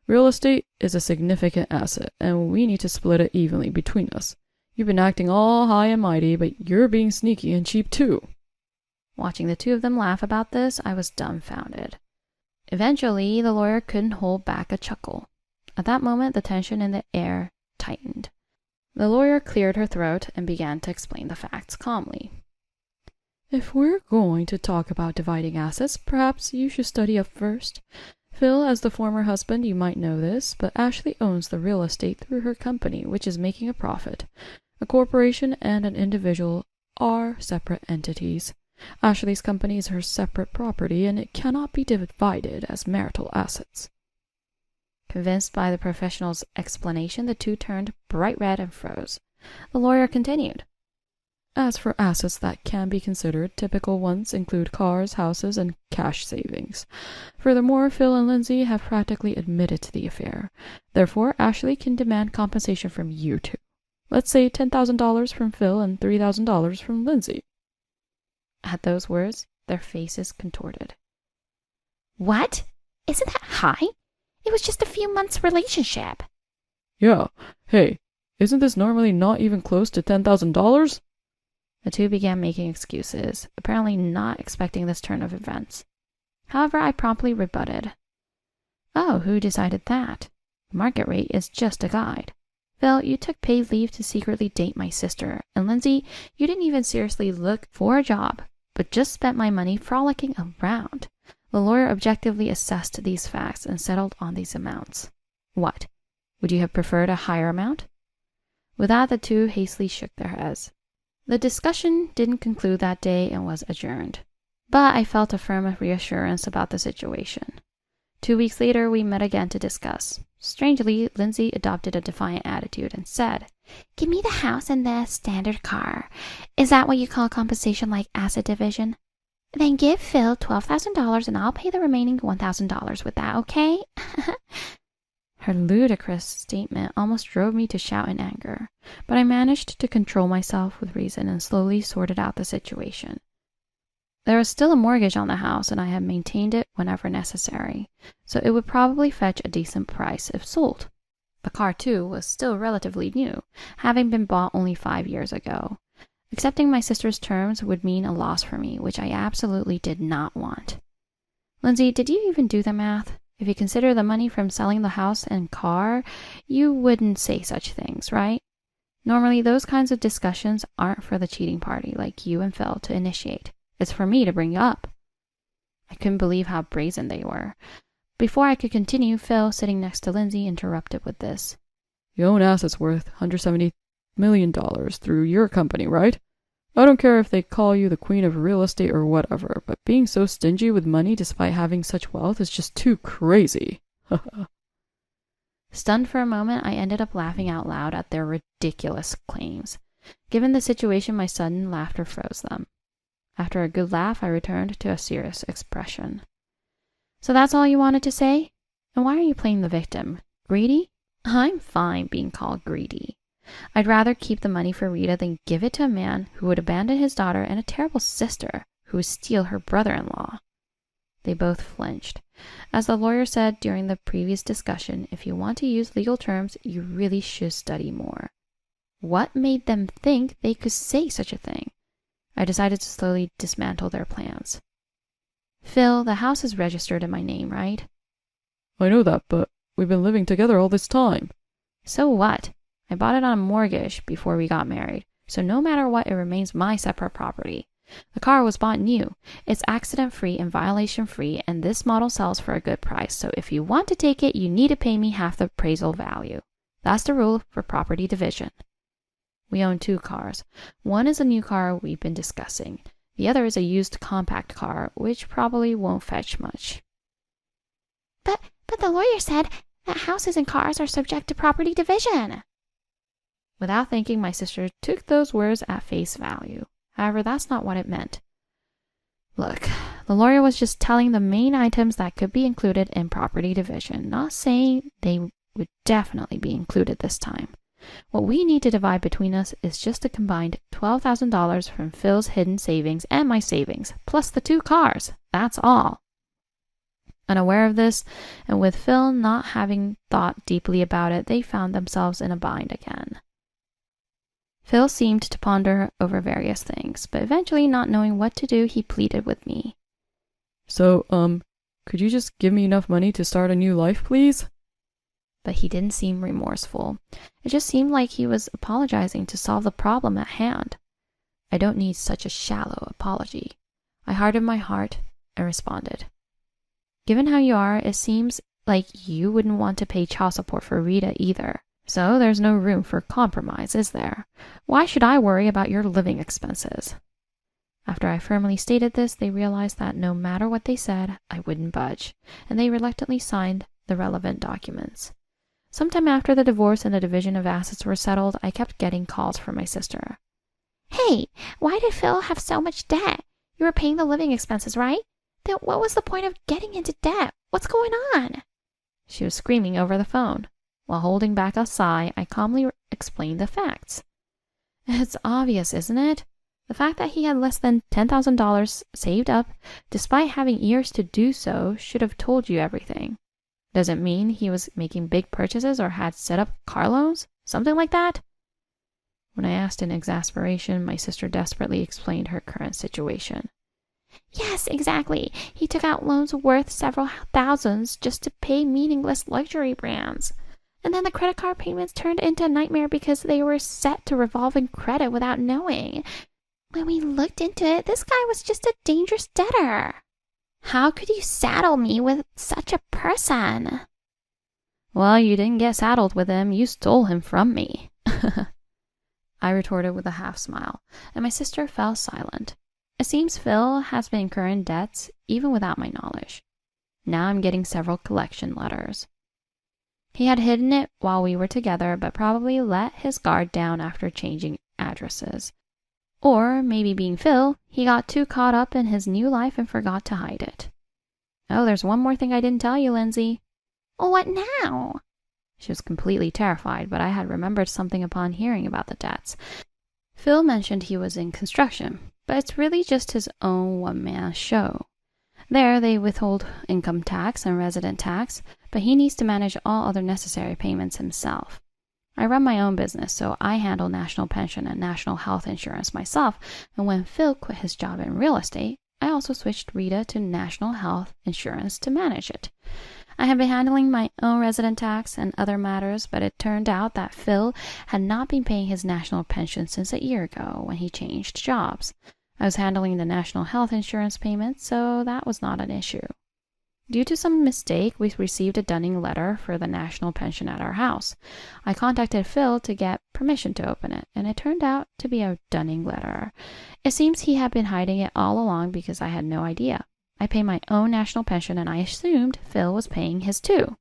Real estate is a significant asset, and we need to split it evenly between us. You've been acting all high and mighty, but you're being sneaky and cheap too." Watching the two of them laugh about this, I was dumbfounded. Eventually, the lawyer couldn't hold back a chuckle. At that moment, the tension in the air tightened. The lawyer cleared her throat and began to explain the facts calmly. "If we're going to talk about dividing assets, perhaps you should study up first. Phil, as the former husband, you might know this, but Ashley owns the real estate through her company, which is making a profit. A corporation and an individual are separate entities. Ashley's company is her separate property, and it cannot be divided as marital assets." Convinced by the professional's explanation, the two turned bright red and froze. The lawyer continued. "As for assets that can be considered, typical ones include cars, houses, and cash savings. Furthermore, Phil and Lindsay have practically admitted to the affair. Therefore, Ashley can demand compensation from you two. Let's say $10,000 from Phil and $3,000 from Lindsay." At those words, their faces contorted. "What? Isn't that high? It was just a few months' relationship." "Yeah. Hey, isn't this normally not even close to $10,000? The two began making excuses, apparently not expecting this turn of events. However, I promptly rebutted. "Oh, who decided that? The market rate is just a guide. Phil, you took paid leave to secretly date my sister, and Lindsay, you didn't even seriously look for a job, but just spent my money frolicking around." The lawyer objectively assessed these facts and settled on these amounts. What? Would you have preferred a higher amount? With that, the two hastily shook their heads. The discussion didn't conclude that day and was adjourned, but I felt a firm reassurance about the situation. 2 weeks later, we met again to discuss. Strangely, Lindsay adopted a defiant attitude and said, "Give me the house and the standard car. Is that what you call compensation like asset division? Then give Phil $12,000 and I'll pay the remaining $1,000 with that, okay?" Her ludicrous statement almost drove me to shout in anger, but I managed to control myself with reason and slowly sorted out the situation. There was still a mortgage on the house and I had maintained it whenever necessary, so it would probably fetch a decent price if sold. The car, too, was still relatively new, having been bought only 5 years ago. Accepting my sister's terms would mean a loss for me, which I absolutely did not want. Lindsay, did you even do the math? If you consider the money from selling the house and car, you wouldn't say such things, right? Normally, those kinds of discussions aren't for the cheating party like you and Phil to initiate. It's for me to bring up. I couldn't believe how brazen they were. Before I could continue, Phil, sitting next to Lindsay, interrupted with this. You own assets worth $170 million through your company, right? I don't care if they call you the queen of real estate or whatever, but being so stingy with money despite having such wealth is just too crazy. Stunned for a moment, I ended up laughing out loud at their ridiculous claims. Given the situation, my sudden laughter froze them. After a good laugh, I returned to a serious expression. So that's all you wanted to say? And why are you playing the victim? Greedy? I'm fine being called greedy. I'd rather keep the money for Rita than give it to a man who would abandon his daughter and a terrible sister who would steal her brother-in-law. They both flinched. As the lawyer said during the previous discussion, if you want to use legal terms, you really should study more. What made them think they could say such a thing? I decided to slowly dismantle their plans. Phil, the house is registered in my name, right? I know that, but we've been living together all this time. So what? I bought it on a mortgage before we got married, so no matter what, it remains my separate property. The car was bought new. It's accident-free and violation-free, and this model sells for a good price, so if you want to take it, you need to pay me half the appraisal value. That's the rule for property division. We own 2 cars. One is a new car we've been discussing. The other is a used compact car, which probably won't fetch much. But the lawyer said that houses and cars are subject to property division. Without thinking, my sister took those words at face value. However, that's not what it meant. Look, the lawyer was just telling the main items that could be included in property division, not saying they would definitely be included this time. What we need to divide between us is just a combined $12,000 from Phil's hidden savings and my savings, plus the 2 cars. That's all. Unaware of this, and with Phil not having thought deeply about it, they found themselves in a bind again. Phil seemed to ponder over various things, but eventually, not knowing what to do, he pleaded with me. So, could you just give me enough money to start a new life, please? But he didn't seem remorseful. It just seemed like he was apologizing to solve the problem at hand. I don't need such a shallow apology. I hardened my heart and responded. Given how you are, it seems like you wouldn't want to pay child support for Rita either. So there's no room for compromise, is there? Why should I worry about your living expenses? After I firmly stated this, they realized that no matter what they said, I wouldn't budge, and they reluctantly signed the relevant documents. Sometime after the divorce and the division of assets were settled, I kept getting calls from my sister. Hey, why did Phil have so much debt? You were paying the living expenses, right? Then what was the point of getting into debt? What's going on? She was screaming over the phone. While holding back a sigh, I calmly explained the facts. It's obvious, isn't it? The fact that he had less than $10,000 saved up, despite having years to do so, should have told you everything. Does it mean he was making big purchases or had set up car loans? Something like that? When I asked in exasperation, my sister desperately explained her current situation. Yes, exactly. He took out loans worth several thousands just to pay meaningless luxury brands. And then the credit card payments turned into a nightmare because they were set to revolving credit without knowing. When we looked into it, this guy was just a dangerous debtor. How could you saddle me with such a person? Well, you didn't get saddled with him. You stole him from me. I retorted with a half smile, and my sister fell silent. It seems Phil has been incurring debts even without my knowledge. Now I'm getting several collection letters. He had hidden it while we were together, but probably let his guard down after changing addresses. Or, maybe being Phil, he got too caught up in his new life and forgot to hide it. Oh, there's one more thing I didn't tell you, Lindsay. What now? She was completely terrified, but I had remembered something upon hearing about the debts. Phil mentioned he was in construction, but it's really just his own one-man show. There, they withhold income tax and resident tax, but he needs to manage all other necessary payments himself. I run my own business, so I handle national pension and national health insurance myself, and when Phil quit his job in real estate, I also switched Rita to national health insurance to manage it. I had been handling my own resident tax and other matters, but it turned out that Phil had not been paying his national pension since a year ago when he changed jobs. I was handling the national health insurance payments, so that was not an issue. Due to some mistake, we received a dunning letter for the national pension at our house. I contacted Phil to get permission to open it, and it turned out to be a dunning letter. It seems he had been hiding it all along because I had no idea. I pay my own national pension, and I assumed Phil was paying his too.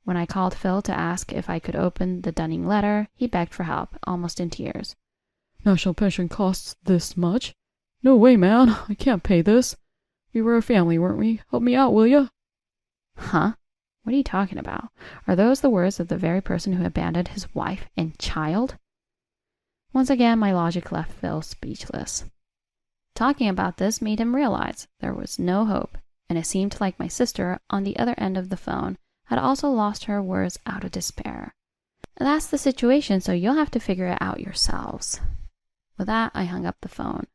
When I called Phil to ask if I could open the dunning letter, he begged for help, almost in tears. National pension costs this much? No way, man. I can't pay this. We were a family, weren't we? Help me out, will ya? Huh? What are you talking about? Are those the words of the very person who abandoned his wife and child? Once again, my logic left Phil speechless. Talking about this made him realize there was no hope, and it seemed like my sister, on the other end of the phone, had also lost her words out of despair. That's the situation, so you'll have to figure it out yourselves. With that, I hung up the phone.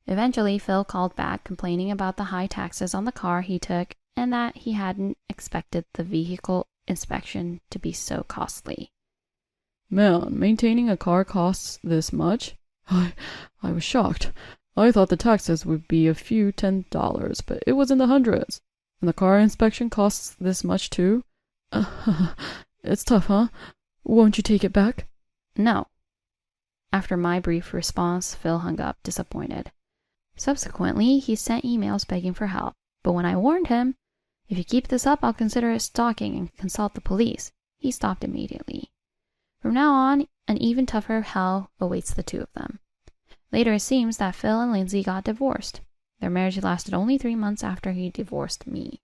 Eventually, Phil called back complaining about the high taxes on the car he took and that he hadn't expected the vehicle inspection to be so costly. Man, maintaining a car costs this much? I was shocked. I thought the taxes would be a few $10, but it was in the hundreds. And the car inspection costs this much too? It's tough, huh? Won't you take it back? No. After my brief response, Phil hung up, disappointed. Subsequently, he sent emails begging for help, but when I warned him, if you keep this up, I'll consider it stalking and consult the police, he stopped immediately. From now on, an even tougher hell awaits the two of them. Later, it seems that Phil and Lindsay got divorced. Their marriage lasted only 3 months after he divorced me.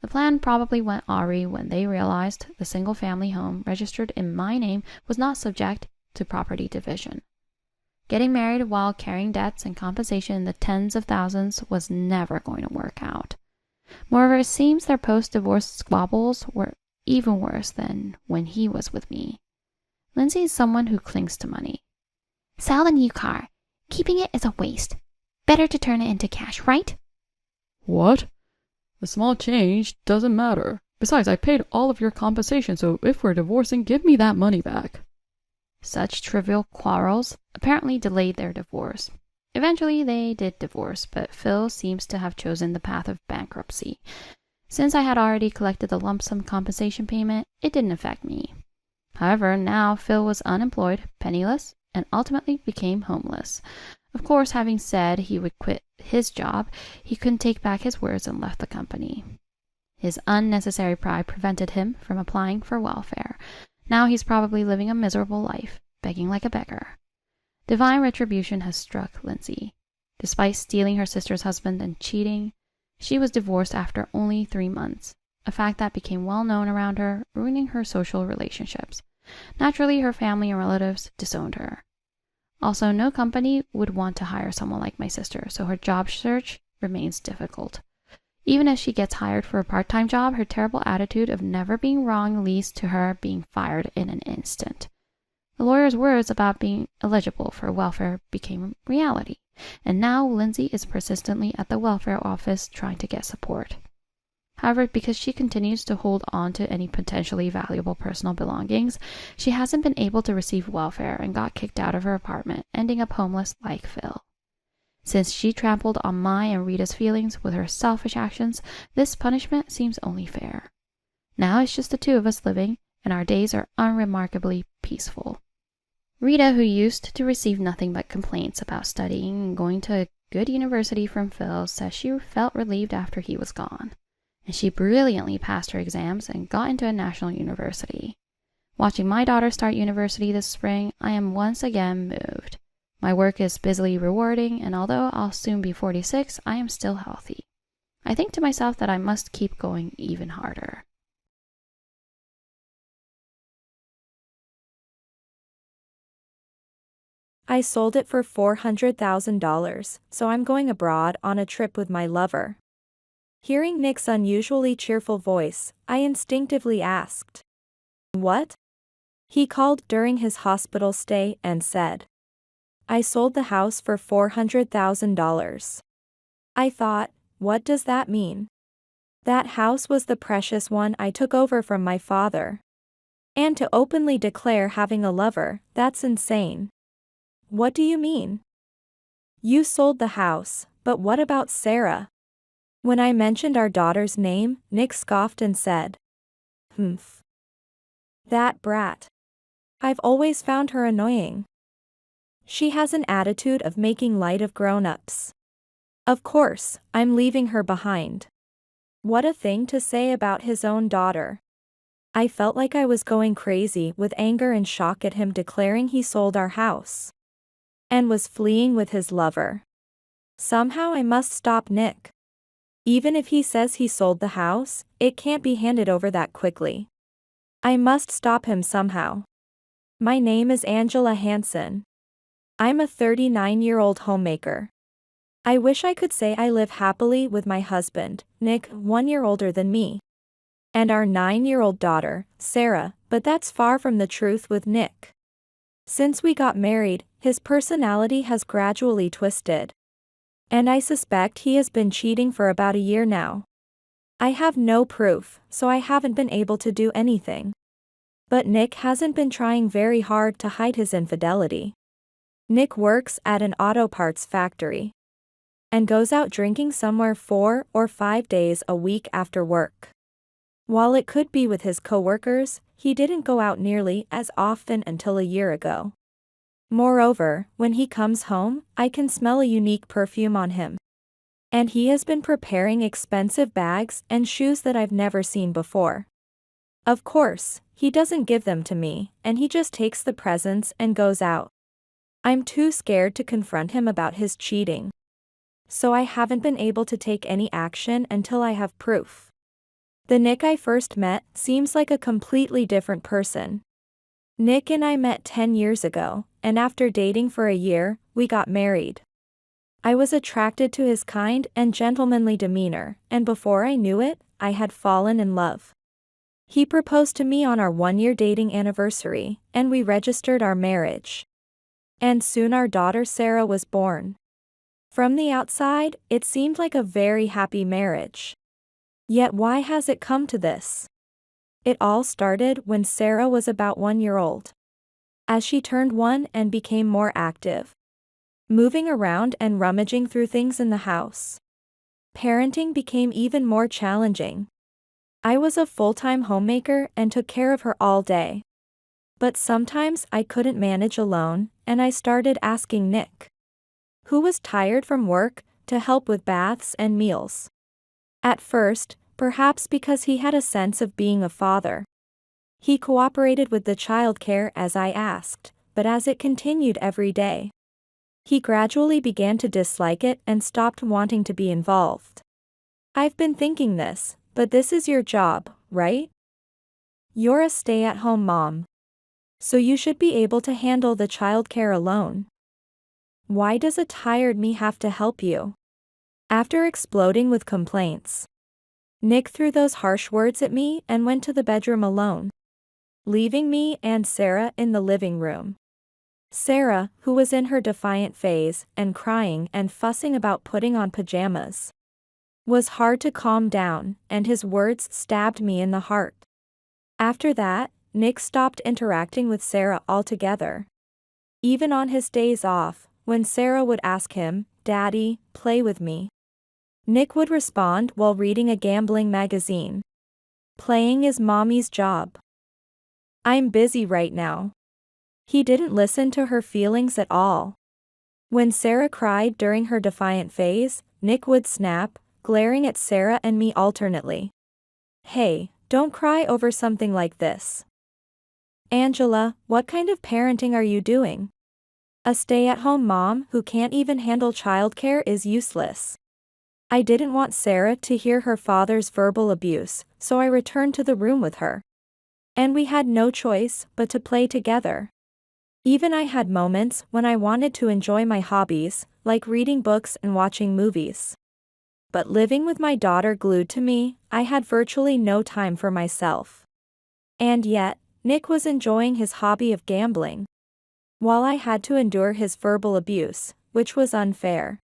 The plan probably went awry when they realized the single-family home registered in my name was not subject to property division. Getting married while carrying debts and compensation in the tens of thousands was never going to work out. Moreover, it seems their post-divorce squabbles were even worse than when he was with me. Lindsay is someone who clings to money. Sell the new car. Keeping it is a waste. Better to turn it into cash, right? What? The small change doesn't matter. Besides, I paid all of your compensation, so if we're divorcing, give me that money back. Such trivial quarrels apparently delayed their divorce. Eventually, they did divorce, but Phil seems to have chosen the path of bankruptcy. Since I had already collected the lump sum compensation payment, it didn't affect me. However, now Phil was unemployed, penniless, and ultimately became homeless. Of course, having said he would quit his job, he couldn't take back his words and left the company. His unnecessary pride prevented him from applying for welfare. Now he's probably living a miserable life, begging like a beggar. Divine retribution has struck Lindsay. Despite stealing her sister's husband and cheating, she was divorced after only 3 months, a fact that became well known around her, ruining her social relationships. Naturally, her family and relatives disowned her. Also, no company would want to hire someone like my sister, so her job search remains difficult. Even if she gets hired for a part-time job, her terrible attitude of never being wrong leads to her being fired in an instant. The lawyer's words about being eligible for welfare became reality, and now Lindsay is persistently at the welfare office trying to get support. However, because she continues to hold on to any potentially valuable personal belongings, she hasn't been able to receive welfare and got kicked out of her apartment, ending up homeless like Phil. Since she trampled on my and Rita's feelings with her selfish actions, this punishment seems only fair. Now it's just the two of us living, and our days are unremarkably peaceful. Rita, who used to receive nothing but complaints about studying and going to a good university from Phil, says she felt relieved after he was gone. And she brilliantly passed her exams and got into a national university. Watching my daughter start university this spring, I am once again moved. My work is busily rewarding, and although I'll soon be 46, I am still healthy. I think to myself that I must keep going even harder. I sold it for $400,000, so I'm going abroad on a trip with my lover. Hearing Nick's unusually cheerful voice, I instinctively asked, "What?" He called during his hospital stay and said, "I sold the house for $400,000. I thought, what does that mean? That house was the precious one I took over from my father. And to openly declare having a lover, that's insane." "What do you mean?" "You sold the house, but what about Sarah?" When I mentioned our daughter's name, Nick scoffed and said, "Humph. That brat. I've always found her annoying. She has an attitude of making light of grown-ups. Of course, I'm leaving her behind." What a thing to say about his own daughter. I felt like I was going crazy with anger and shock at him declaring he sold our house and was fleeing with his lover. Somehow I must stop Nick. Even if he says he sold the house, it can't be handed over that quickly. I must stop him somehow. My name is Angela Hansen. I'm a 39-year-old homemaker. I wish I could say I live happily with my husband, Nick, 1 year older than me, and our 9-year-old daughter, Sarah, but that's far from the truth with Nick. Since we got married, his personality has gradually twisted. And I suspect he has been cheating for about a year now. I have no proof, so I haven't been able to do anything. But Nick hasn't been trying very hard to hide his infidelity. Nick works at an auto parts factory and goes out drinking somewhere 4 or 5 days a week after work. While it could be with his coworkers, he didn't go out nearly as often until a year ago. Moreover, when he comes home, I can smell a unique perfume on him. And he has been preparing expensive bags and shoes that I've never seen before. Of course, he doesn't give them to me, and he just takes the presents and goes out. I'm too scared to confront him about his cheating. So I haven't been able to take any action until I have proof. The Nick I first met seems like a completely different person. Nick and I met 10 years ago, and after dating for a year, we got married. I was attracted to his kind and gentlemanly demeanor, and before I knew it, I had fallen in love. He proposed to me on our 1-year dating anniversary, and we registered our marriage. And soon our daughter Sarah was born. From the outside, it seemed like a very happy marriage. Yet why has it come to this? It all started when Sarah was about 1 year old. As she turned 1 and became more active, moving around and rummaging through things in the house, parenting became even more challenging. I was a full-time homemaker and took care of her all day. But sometimes I couldn't manage alone, and I started asking Nick, who was tired from work, to help with baths and meals. At first, perhaps because he had a sense of being a father, he cooperated with the childcare as I asked, but as it continued every day, he gradually began to dislike it and stopped wanting to be involved. "I've been thinking this, but this is your job, right? You're a stay-at-home mom. So you should be able to handle the childcare alone. Why does a tired me have to help you?" After exploding with complaints, Nick threw those harsh words at me and went to the bedroom alone, leaving me and Sarah in the living room. Sarah, who was in her defiant phase and crying and fussing about putting on pajamas, was hard to calm down, and his words stabbed me in the heart. After that, Nick stopped interacting with Sarah altogether. Even on his days off, when Sarah would ask him, "Daddy, play with me," Nick would respond while reading a gambling magazine. "Playing is mommy's job. I'm busy right now." He didn't listen to her feelings at all. When Sarah cried during her defiant phase, Nick would snap, glaring at Sarah and me alternately. "Hey, don't cry over something like this. Angela, what kind of parenting are you doing? A stay-at-home mom who can't even handle childcare is useless." I didn't want Sarah to hear her father's verbal abuse, so I returned to the room with her. And we had no choice but to play together. Even I had moments when I wanted to enjoy my hobbies, like reading books and watching movies. But living with my daughter glued to me, I had virtually no time for myself. And yet, Nick was enjoying his hobby of gambling, while I had to endure his verbal abuse, which was unfair.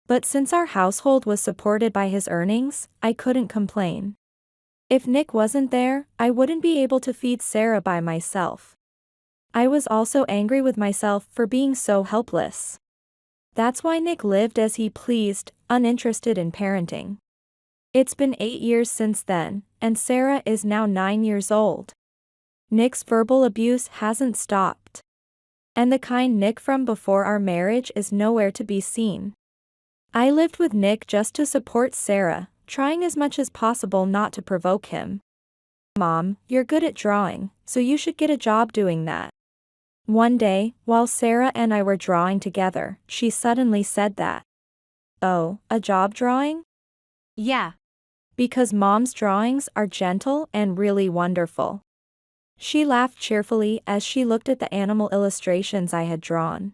But since our household was supported by his earnings, I couldn't complain. If Nick wasn't there, I wouldn't be able to feed Sarah by myself. I was also angry with myself for being so helpless. That's why Nick lived as he pleased, uninterested in parenting. It's been 8 years since then, and Sarah is now 9 years old. Nick's verbal abuse hasn't stopped. And the kind Nick from before our marriage is nowhere to be seen. I lived with Nick just to support Sarah, trying as much as possible not to provoke him. Mom, you're good at drawing, so you should get a job doing that. One day, while Sarah and I were drawing together, she suddenly said that. Oh, a job drawing? Yeah. Because Mom's drawings are gentle and really wonderful. She laughed cheerfully as she looked at the animal illustrations I had drawn.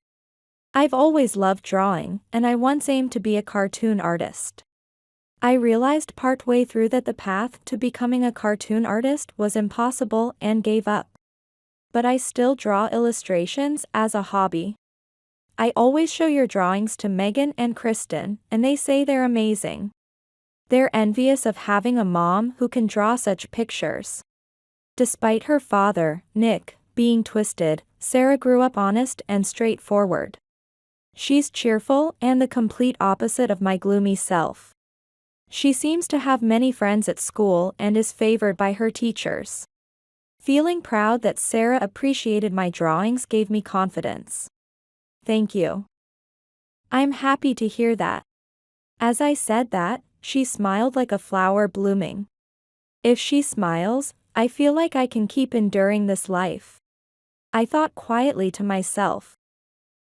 I've always loved drawing, and I once aimed to be a cartoon artist. I realized partway through that the path to becoming a cartoon artist was impossible and gave up. But I still draw illustrations as a hobby. I always show your drawings to Megan and Kristen, and they say they're amazing. They're envious of having a mom who can draw such pictures. Despite her father, Nick, being twisted, Sarah grew up honest and straightforward. She's cheerful and the complete opposite of my gloomy self. She seems to have many friends at school and is favored by her teachers. Feeling proud that Sarah appreciated my drawings gave me confidence. Thank you. I'm happy to hear that. As I said that, she smiled like a flower blooming. If she smiles, I feel like I can keep enduring this life. I thought quietly to myself.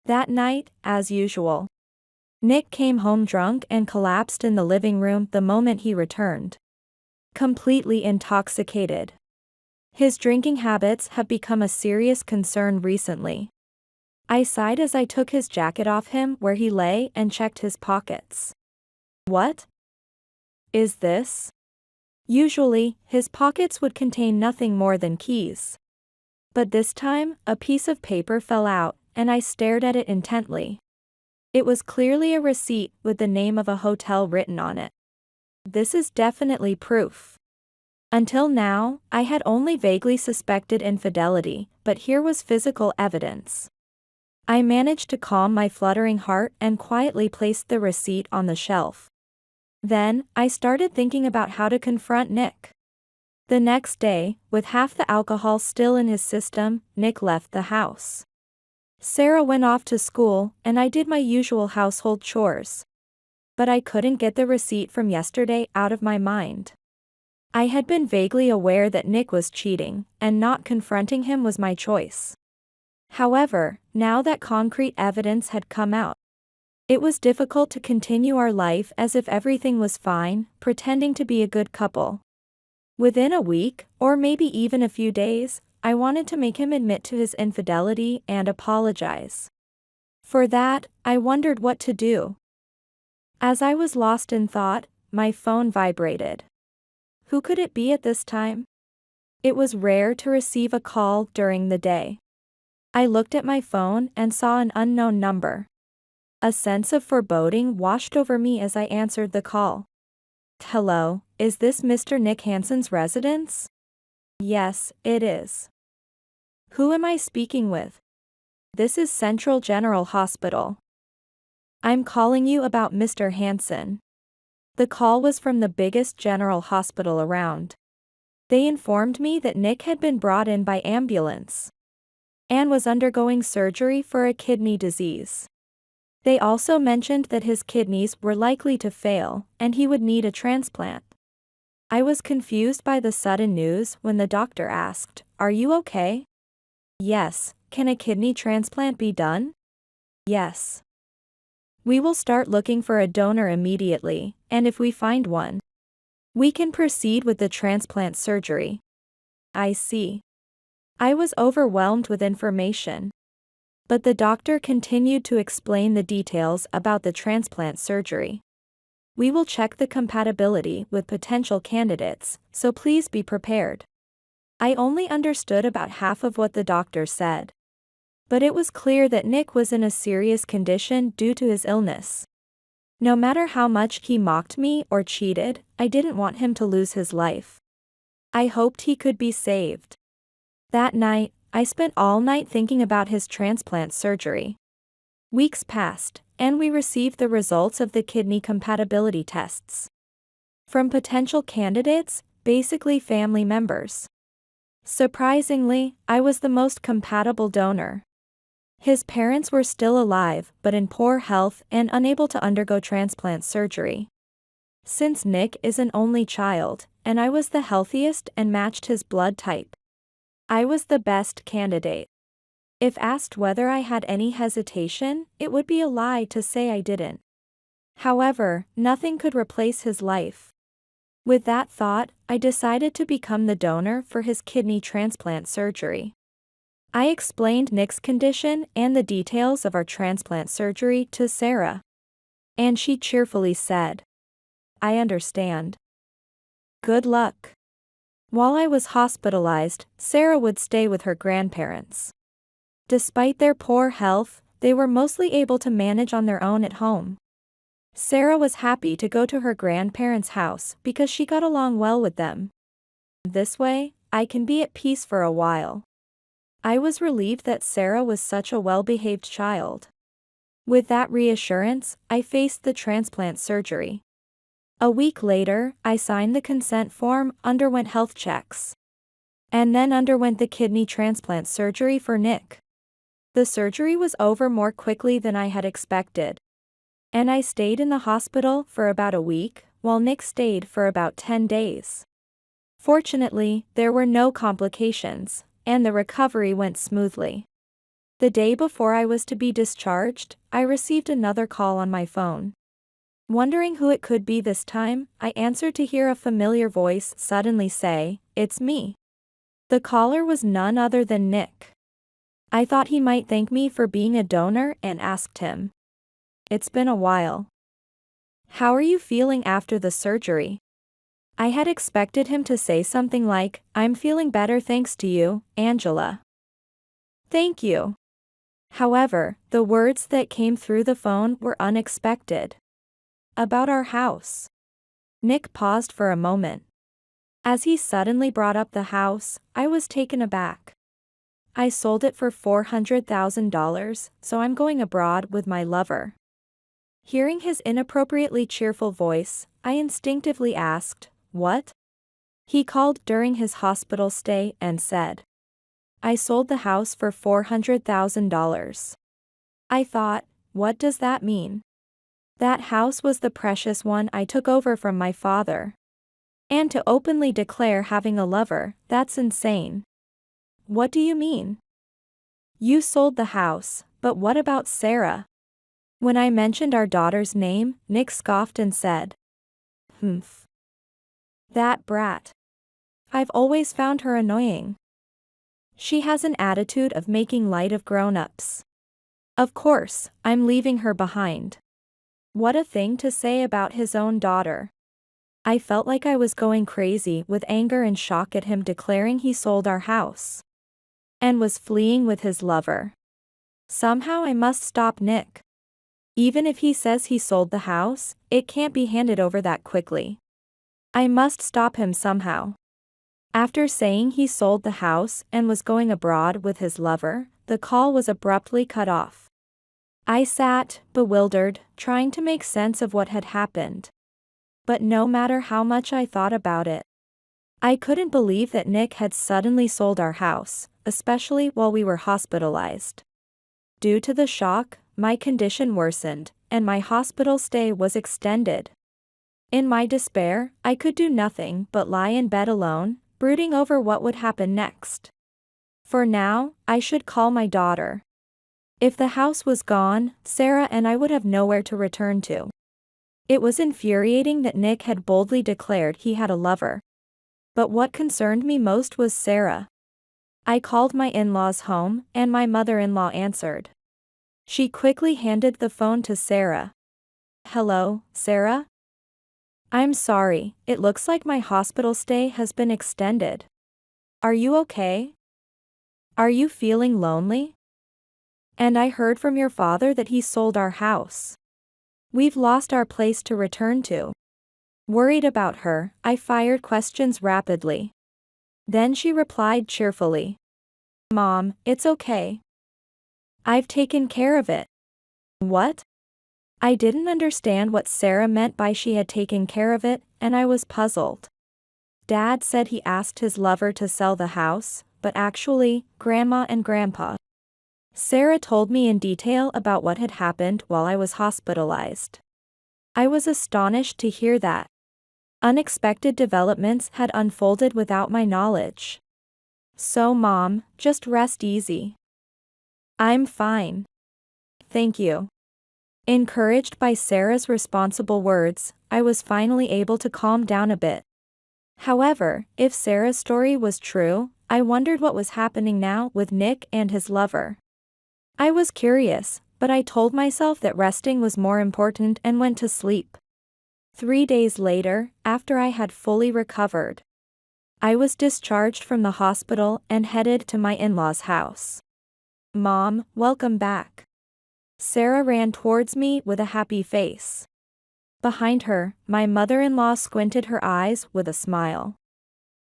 That night, as usual, Nick came home drunk and collapsed in the living room the moment he returned. Completely intoxicated. His drinking habits have become a serious concern recently. I sighed as I took his jacket off him where he lay and checked his pockets. What is this? Usually, his pockets would contain nothing more than keys. But this time, a piece of paper fell out, and I stared at it intently. It was clearly a receipt with the name of a hotel written on it. This is definitely proof. Until now, I had only vaguely suspected infidelity, but here was physical evidence. I managed to calm my fluttering heart and quietly placed the receipt on the shelf. Then, I started thinking about how to confront Nick. The next day, with half the alcohol still in his system, Nick left the house. Sarah went off to school, and I did my usual household chores. But I couldn't get the receipt from yesterday out of my mind. I had been vaguely aware that Nick was cheating, and not confronting him was my choice. However, now that concrete evidence had come out, it was difficult to continue our life as if everything was fine, pretending to be a good couple. Within a week, or maybe even a few days, I wanted to make him admit to his infidelity and apologize. For that, I wondered what to do. As I was lost in thought, my phone vibrated. Who could it be at this time? It was rare to receive a call during the day. I looked at my phone and saw an unknown number. A sense of foreboding washed over me as I answered the call. Hello, is this Mr. Nick Hansen's residence? Yes, it is. Who am I speaking with? This is Central General Hospital. I'm calling you about Mr. Hansen. The call was from the biggest general hospital around. They informed me that Nick had been brought in by ambulance and was undergoing surgery for a kidney disease. They also mentioned that his kidneys were likely to fail, and he would need a transplant. I was confused by the sudden news when the doctor asked, "Are you okay?" Yes. Can a kidney transplant be done? Yes. We will start looking for a donor immediately, and if we find one, we can proceed with the transplant surgery. I see. I was overwhelmed with information. but the doctor continued to explain the details about the transplant surgery. We will check the compatibility with potential candidates, so please be prepared. I only understood about half of what the doctor said. But it was clear that Nick was in a serious condition due to his illness. No matter how much he mocked me or cheated, I didn't want him to lose his life. I hoped he could be saved. That night, I spent all night thinking about his transplant surgery. Weeks passed, and we received the results of the kidney compatibility tests. From potential candidates, basically family members. Surprisingly, I was the most compatible donor. His parents were still alive but in poor health and unable to undergo transplant surgery. Since Nick is an only child, and I was the healthiest and matched his blood type, I was the best candidate. If asked whether I had any hesitation, it would be a lie to say I didn't. However, nothing could replace his life. With that thought, I decided to become the donor for his kidney transplant surgery. I explained Nick's condition and the details of our transplant surgery to Sarah. And she cheerfully said, "I understand. Good luck." While I was hospitalized, Sarah would stay with her grandparents. Despite their poor health, they were mostly able to manage on their own at home. Sarah was happy to go to her grandparents' house because she got along well with them. This way, I can be at peace for a while. I was relieved that Sarah was such a well-behaved child. With that reassurance, I faced the transplant surgery. A week later, I signed the consent form, underwent health checks, and then underwent the kidney transplant surgery for Nick. The surgery was over more quickly than I had expected, and I stayed in the hospital for about a week, while Nick stayed for about 10 days. Fortunately, there were no complications, and the recovery went smoothly. The day before I was to be discharged, I received another call on my phone. Wondering who it could be this time, I answered to hear a familiar voice suddenly say, "It's me." The caller was none other than Nick. I thought he might thank me for being a donor and asked him, "It's been a while. How are you feeling after the surgery?" I had expected him to say something like, "I'm feeling better thanks to you, Angela." "Thank you." However, the words that came through the phone were unexpected. "About our house." Nick paused for a moment. As he suddenly brought up the house, I was taken aback. "I sold it for $400,000, so I'm going abroad with my lover." Hearing his inappropriately cheerful voice, I instinctively asked, "What?" He called during his hospital stay and said, "I sold the house for $400,000. I thought, what does that mean? That house was the precious one I took over from my father. And to openly declare having a lover, that's insane." "What do you mean?" "You sold the house, but what about Sarah?" When I mentioned our daughter's name, Nick scoffed and said, "Humph. That brat. I've always found her annoying. She has an attitude of making light of grown-ups. Of course, I'm leaving her behind." What a thing to say about his own daughter. I felt like I was going crazy with anger and shock at him declaring he sold our house and was fleeing with his lover. Somehow I must stop Nick. Even if he says he sold the house, it can't be handed over that quickly. I must stop him somehow. After saying he sold the house and was going abroad with his lover, the call was abruptly cut off. I sat, bewildered, trying to make sense of what had happened. But no matter how much I thought about it, I couldn't believe that Nick had suddenly sold our house, especially while we were hospitalized. Due to the shock, my condition worsened, and my hospital stay was extended. In my despair, I could do nothing but lie in bed alone, brooding over what would happen next. For now, I should call my daughter. If the house was gone, Sarah and I would have nowhere to return to. It was infuriating that Nick had boldly declared he had a lover. But what concerned me most was Sarah. I called my in-laws home, and my mother-in-law answered. She quickly handed the phone to Sarah. Hello, Sarah? I'm sorry, it looks like my hospital stay has been extended. Are you okay? Are you feeling lonely? And I heard from your father that he sold our house. We've lost our place to return to. Worried about her, I fired questions rapidly. Then she replied cheerfully. Mom, it's okay. I've taken care of it. What? I didn't understand what Sarah meant by she had taken care of it, and I was puzzled. Dad said he asked his lover to sell the house, but actually, Grandma and Grandpa. Sarah told me in detail about what had happened while I was hospitalized. I was astonished to hear that. Unexpected developments had unfolded without my knowledge. So Mom, just rest easy. I'm fine. Thank you. Encouraged by Sarah's responsible words, I was finally able to calm down a bit. However, if Sarah's story was true, I wondered what was happening now with Nick and his lover. I was curious, but I told myself that resting was more important and went to sleep. 3 days later, after I had fully recovered, I was discharged from the hospital and headed to my in-laws' house. Mom, welcome back. Sarah ran towards me with a happy face. Behind her, my mother-in-law squinted her eyes with a smile.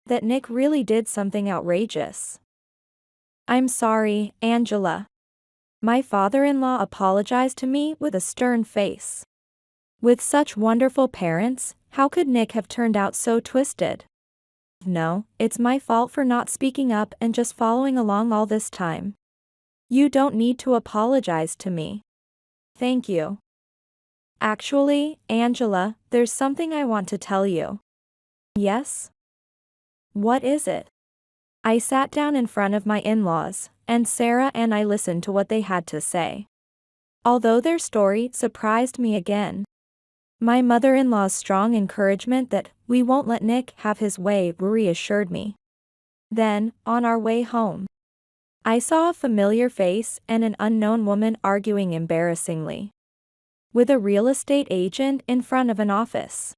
That Nick really did something outrageous. I'm sorry, Angela. My father-in-law apologized to me with a stern face. With such wonderful parents, how could Nick have turned out so twisted? No, it's my fault for not speaking up and just following along all this time. You don't need to apologize to me. Thank you. Actually, Angela, there's something I want to tell you. Yes? What is it? I sat down in front of my in-laws, and Sarah and I listened to what they had to say. Although their story surprised me again, my mother-in-law's strong encouragement that we won't let Nick have his way reassured me. Then, on our way home, I saw a familiar face and an unknown woman arguing embarrassingly with a real estate agent in front of an office.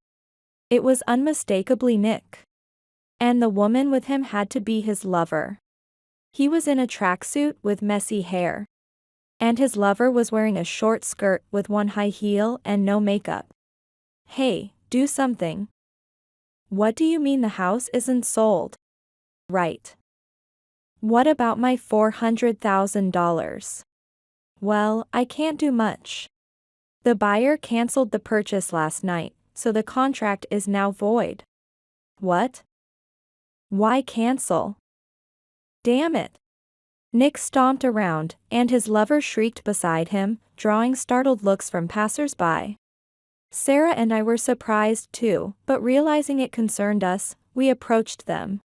It was unmistakably Nick. And the woman with him had to be his lover. He was in a tracksuit with messy hair. And his lover was wearing a short skirt with one high heel and no makeup. Hey, do something. What do you mean the house isn't sold? Right. What about my $400,000? Well, I can't do much. The buyer canceled the purchase last night, so the contract is now void. What? Why cancel? Damn it. Nick stomped around, and his lover shrieked beside him, drawing startled looks from passers-by. Sarah and I were surprised too, but realizing it concerned us, we approached them.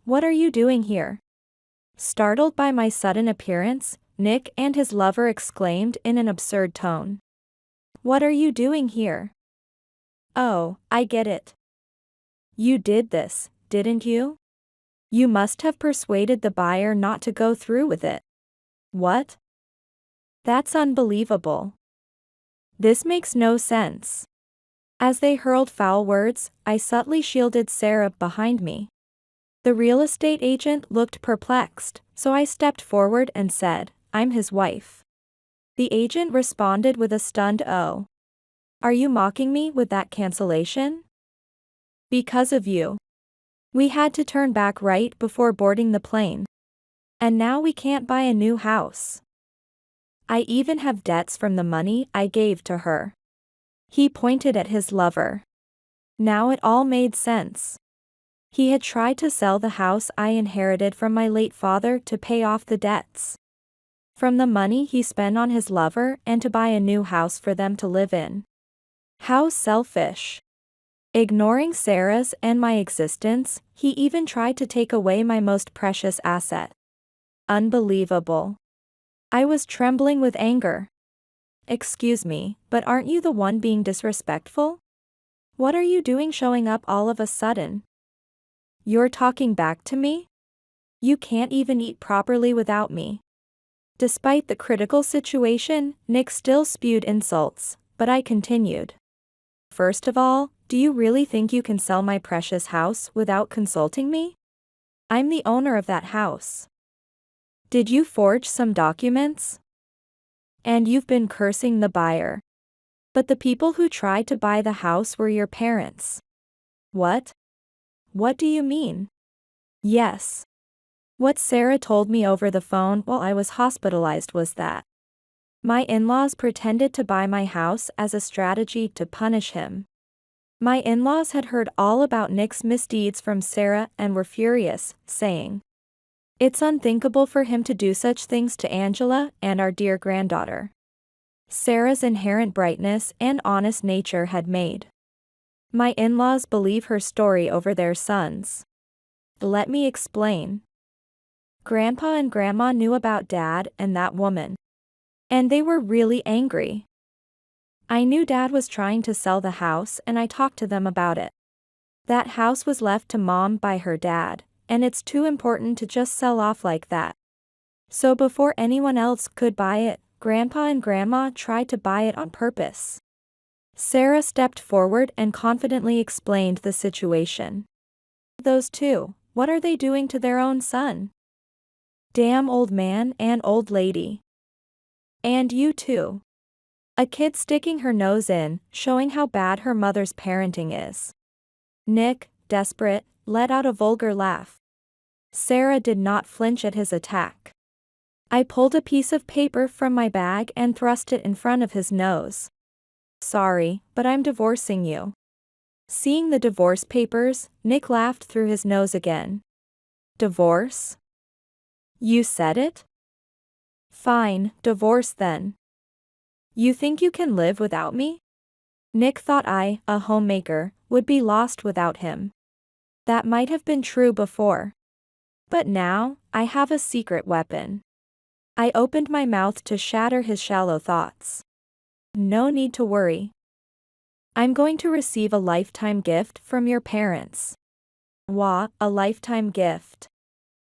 What are you doing here? Startled by my sudden appearance, Nick and his lover exclaimed in an absurd tone. What are you doing here? Oh, I get it. You did this, didn't you? You must have persuaded the buyer not to go through with it. What? That's unbelievable. This makes no sense. As they hurled foul words, I subtly shielded Sarah behind me. The real estate agent looked perplexed, so I stepped forward and said, I'm his wife. The agent responded with a stunned "Oh. Are you mocking me with that cancellation? Because of you. We had to turn back right before boarding the plane. And now we can't buy a new house. I even have debts from the money I gave to her. He pointed at his lover. Now it all made sense. He had tried to sell the house I inherited from my late father to pay off the debts from the money he spent on his lover and to buy a new house for them to live in. How selfish. Ignoring Sarah's and my existence, he even tried to take away my most precious asset. Unbelievable. I was trembling with anger. Excuse me, but aren't you the one being disrespectful? What are you doing showing up all of a sudden? You're talking back to me? You can't even eat properly without me. Despite the critical situation, Nick still spewed insults, but I continued. First of all, do you really think you can sell my precious house without consulting me? I'm the owner of that house. Did you forge some documents? And you've been cursing the buyer. But the people who tried to buy the house were your parents. What? What do you mean? Yes. What Sarah told me over the phone while I was hospitalized was that my in-laws pretended to buy my house as a strategy to punish him. My in-laws had heard all about Nick's misdeeds from Sarah and were furious, saying, "It's unthinkable for him to do such things to Angela and our dear granddaughter." Sarah's inherent brightness and honest nature had made my in-laws believe her story over their sons. Let me explain. Grandpa and Grandma knew about Dad and that woman, and they were really angry. I knew Dad was trying to sell the house and I talked to them about it. That house was left to Mom by her dad, and it's too important to just sell off like that. So before anyone else could buy it, Grandpa and Grandma tried to buy it on purpose. Sarah stepped forward and confidently explained the situation. Those two, what are they doing to their own son? Damn old man and old lady. And you too. A kid sticking her nose in, showing how bad her mother's parenting is. Nick, desperate, let out a vulgar laugh. Sarah did not flinch at his attack. I pulled a piece of paper from my bag and thrust it in front of his nose. Sorry, but I'm divorcing you. Seeing the divorce papers, Nick laughed through his nose again. Divorce? You said it? Fine, divorce then. You think you can live without me? Nick thought I, a homemaker, would be lost without him. That might have been true before. But now, I have a secret weapon. I opened my mouth to shatter his shallow thoughts. No need to worry. I'm going to receive a lifetime gift from your parents. Wah, a lifetime gift.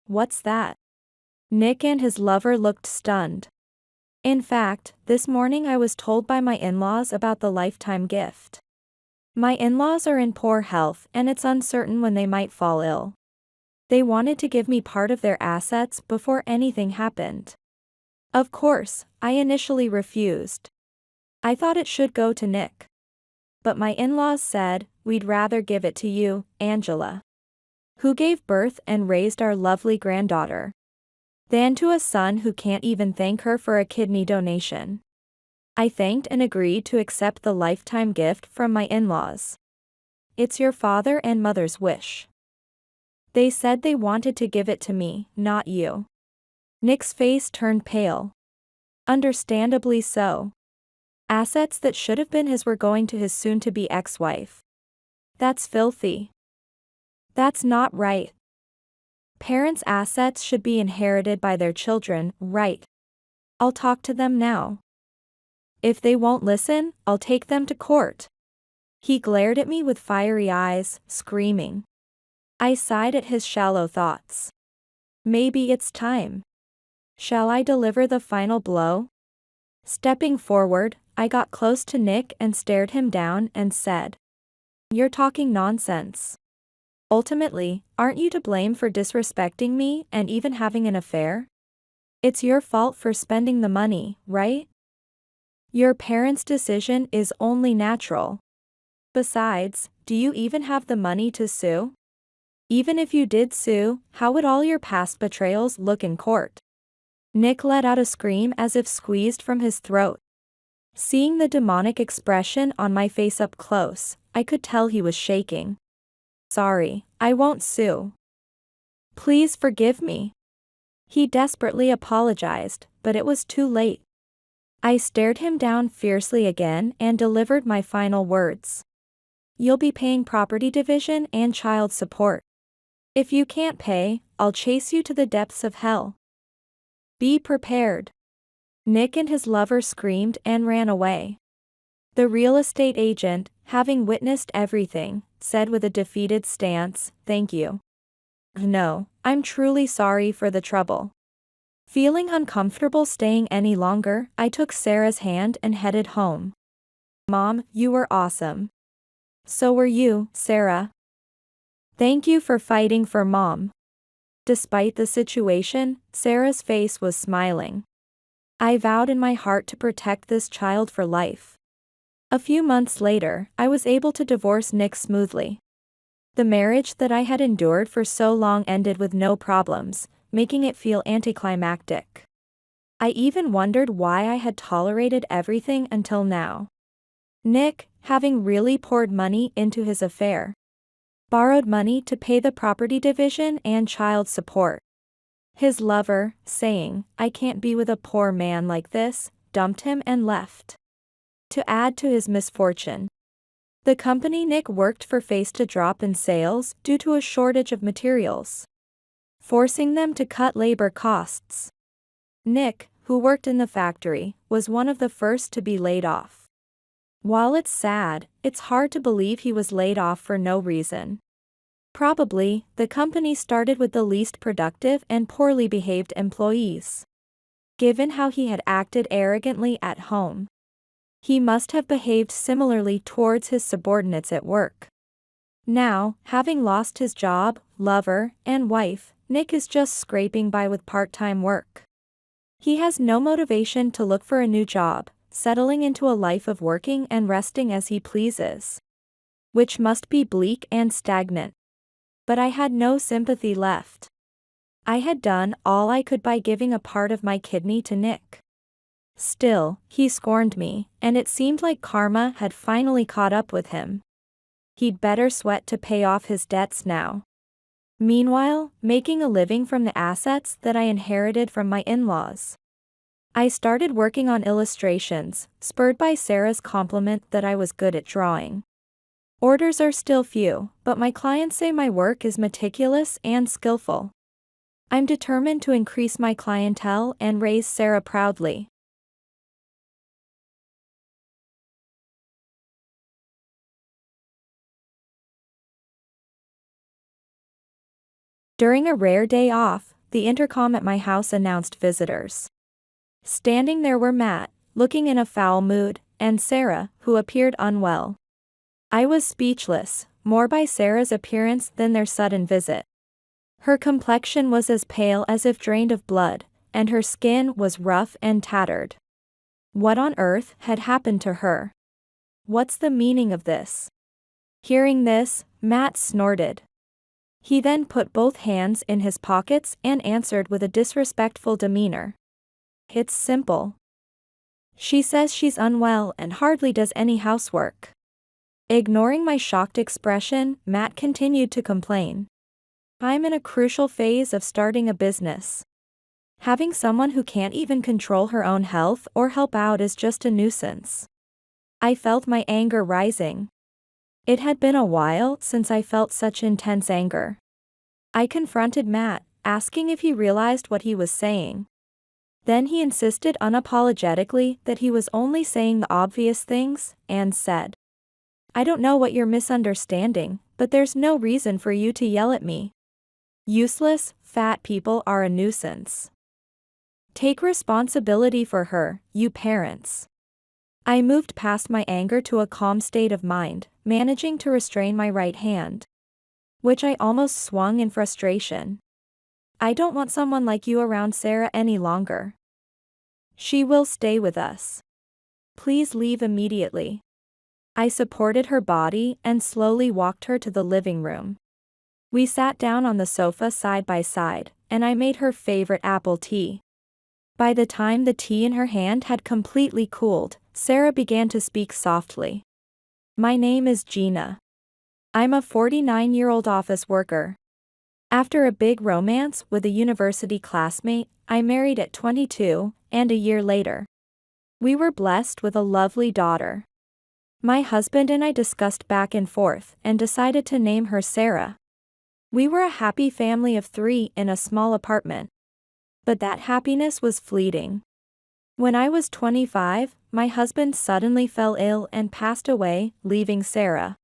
What's that? Nick and his lover looked stunned. In fact, this morning I was told by my in-laws about the lifetime gift. My in-laws are in poor health and it's uncertain when they might fall ill. They wanted to give me part of their assets before anything happened. Of course, I initially refused. I thought it should go to Nick. But my in-laws said, we'd rather give it to you, Angela, who gave birth and raised our lovely granddaughter, than to a son who can't even thank her for a kidney donation. I thanked and agreed to accept the lifetime gift from my in-laws. It's your father and mother's wish. They said they wanted to give it to me, not you. Nick's face turned pale. Understandably so. Assets that should have been his were going to his soon-to-be ex-wife. That's filthy. That's not right. Parents' assets should be inherited by their children, right? I'll talk to them now. If they won't listen, I'll take them to court. He glared at me with fiery eyes, screaming. I sighed at his shallow thoughts. Maybe it's time. Shall I deliver the final blow? Stepping forward, I got close to Nick and stared him down and said, "You're talking nonsense. Ultimately, aren't you to blame for disrespecting me and even having an affair? It's your fault for spending the money, right? Your parents' decision is only natural. Besides, do you even have the money to sue? Even if you did sue, how would all your past betrayals look in court?" Nick let out a scream as if squeezed from his throat. Seeing the demonic expression on my face up close, I could tell he was shaking. Sorry, I won't sue. Please forgive me. He desperately apologized, but it was too late. I stared him down fiercely again and delivered my final words. You'll be paying property division and child support. If you can't pay, I'll chase you to the depths of hell. Be prepared. Nick and his lover screamed and ran away. The real estate agent, having witnessed everything, said with a defeated stance, "Thank you. No, I'm truly sorry for the trouble." Feeling uncomfortable staying any longer, I took Sarah's hand and headed home. Mom, you were awesome. So were you, Sarah. Thank you for fighting for Mom. Despite the situation, Sarah's face was smiling. I vowed in my heart to protect this child for life. A few months later, I was able to divorce Nick smoothly. The marriage that I had endured for so long ended with no problems, making it feel anticlimactic. I even wondered why I had tolerated everything until now. Nick, having really poured money into his affair, borrowed money to pay the property division and child support. His lover, saying, "I can't be with a poor man like this," dumped him and left. To add to his misfortune, the company Nick worked for faced a drop in sales due to a shortage of materials, forcing them to cut labor costs. Nick, who worked in the factory, was one of the first to be laid off. While it's sad, it's hard to believe he was laid off for no reason. Probably, the company started with the least productive and poorly behaved employees. Given how he had acted arrogantly at home, he must have behaved similarly towards his subordinates at work. Now, having lost his job, lover, and wife, Nick is just scraping by with part-time work. He has no motivation to look for a new job, settling into a life of working and resting as he pleases, which must be bleak and stagnant. But I had no sympathy left. I had done all I could by giving a part of my kidney to Nick. Still, he scorned me, and it seemed like karma had finally caught up with him. He'd better sweat to pay off his debts now. Meanwhile, making a living from the assets that I inherited from my in-laws, I started working on illustrations, spurred by Sarah's compliment that I was good at drawing. Orders are still few, but my clients say my work is meticulous and skillful. I'm determined to increase my clientele and raise Sarah proudly. During a rare day off, the intercom at my house announced visitors. Standing there were Matt, looking in a foul mood, and Sarah, who appeared unwell. I was speechless, more by Sarah's appearance than their sudden visit. Her complexion was as pale as if drained of blood, and her skin was rough and tattered. What on earth had happened to her? What's the meaning of this? Hearing this, Matt snorted. He then put both hands in his pockets and answered with a disrespectful demeanor. It's simple. She says she's unwell and hardly does any housework. Ignoring my shocked expression, Matt continued to complain. I'm in a crucial phase of starting a business. Having someone who can't even control her own health or help out is just a nuisance. I felt my anger rising. It had been a while since I felt such intense anger. I confronted Matt, asking if he realized what he was saying. Then he insisted unapologetically that he was only saying the obvious things, and said, "I don't know what you're misunderstanding, but there's no reason for you to yell at me. Useless, fat people are a nuisance. Take responsibility for her, you parents." I moved past my anger to a calm state of mind, managing to restrain my right hand, which I almost swung in frustration. I don't want someone like you around Sarah any longer. She will stay with us. Please leave immediately. I supported her body and slowly walked her to the living room. We sat down on the sofa side by side, and I made her favorite apple tea. By the time the tea in her hand had completely cooled, Sarah began to speak softly. My name is Gina. I'm a 49-year-old office worker. After a big romance with a university classmate, I married at 22, and a year later, we were blessed with a lovely daughter. My husband and I discussed back and forth and decided to name her Sarah. We were a happy family of 3 in a small apartment. But that happiness was fleeting. When I was 25, my husband suddenly fell ill and passed away, leaving Sarah,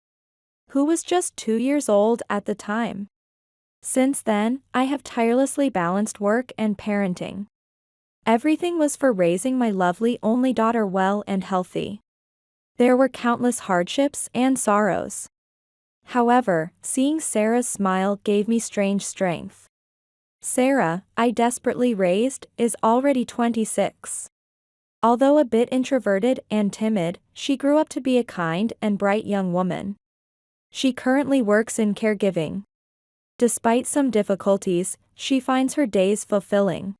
who was just 2 years old at the time. Since then, I have tirelessly balanced work and parenting. Everything was for raising my lovely only daughter well and healthy. There were countless hardships and sorrows. However, seeing Sarah's smile gave me strange strength. Sarah, I desperately raised, is already 26. Although a bit introverted and timid, she grew up to be a kind and bright young woman. She currently works in caregiving. Despite some difficulties, she finds her days fulfilling.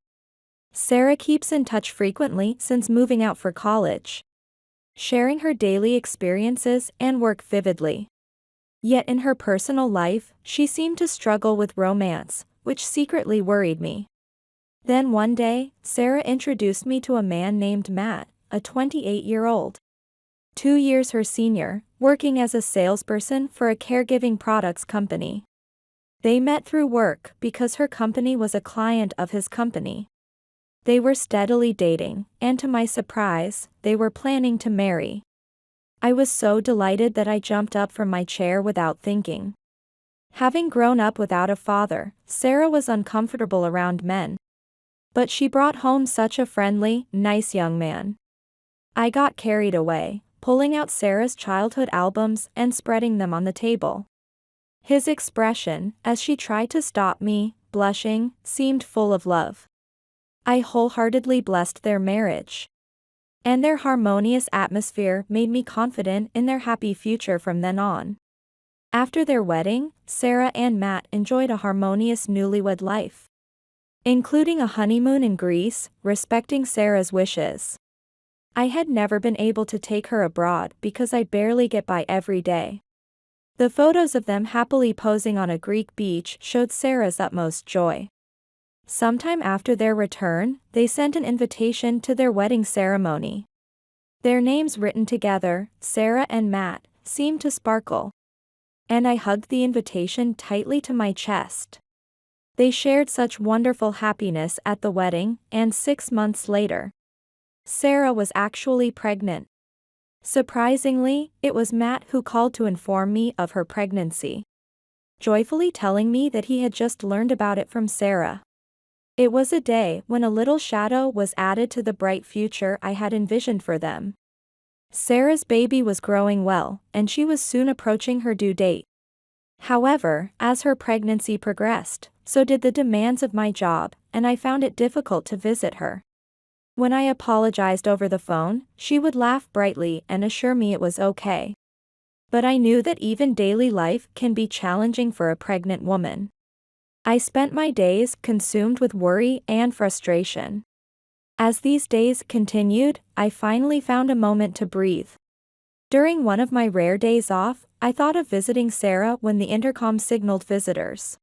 Sarah keeps in touch frequently since moving out for college, sharing her daily experiences and work vividly. Yet in her personal life, she seemed to struggle with romance, which secretly worried me. Then one day, Sarah introduced me to a man named Matt, a 28-year-old. 2 years her senior, working as a salesperson for a caregiving products company. They met through work because her company was a client of his company. They were steadily dating, and to my surprise, they were planning to marry. I was so delighted that I jumped up from my chair without thinking. Having grown up without a father, Sarah was uncomfortable around men. But she brought home such a friendly, nice young man. I got carried away, pulling out Sarah's childhood albums and spreading them on the table. His expression, as she tried to stop me, blushing, seemed full of love. I wholeheartedly blessed their marriage. And their harmonious atmosphere made me confident in their happy future from then on. After their wedding, Sarah and Matt enjoyed a harmonious newlywed life, including a honeymoon in Greece, respecting Sarah's wishes. I had never been able to take her abroad because I barely get by every day. The photos of them happily posing on a Greek beach showed Sarah's utmost joy. Sometime after their return, they sent an invitation to their wedding ceremony. Their names written together, Sarah and Matt, seemed to sparkle. And I hugged the invitation tightly to my chest. They shared such wonderful happiness at the wedding, and 6 months later, Sarah was actually pregnant. Surprisingly, it was Matt who called to inform me of her pregnancy, joyfully telling me that he had just learned about it from Sarah. It was a day when a little shadow was added to the bright future I had envisioned for them. Sarah's baby was growing well, and she was soon approaching her due date. However, as her pregnancy progressed, so did the demands of my job, and I found it difficult to visit her. When I apologized over the phone, she would laugh brightly and assure me it was okay. But I knew that even daily life can be challenging for a pregnant woman. I spent my days consumed with worry and frustration. As these days continued, I finally found a moment to breathe. During one of my rare days off, I thought of visiting Sarah when the intercom signaled visitors.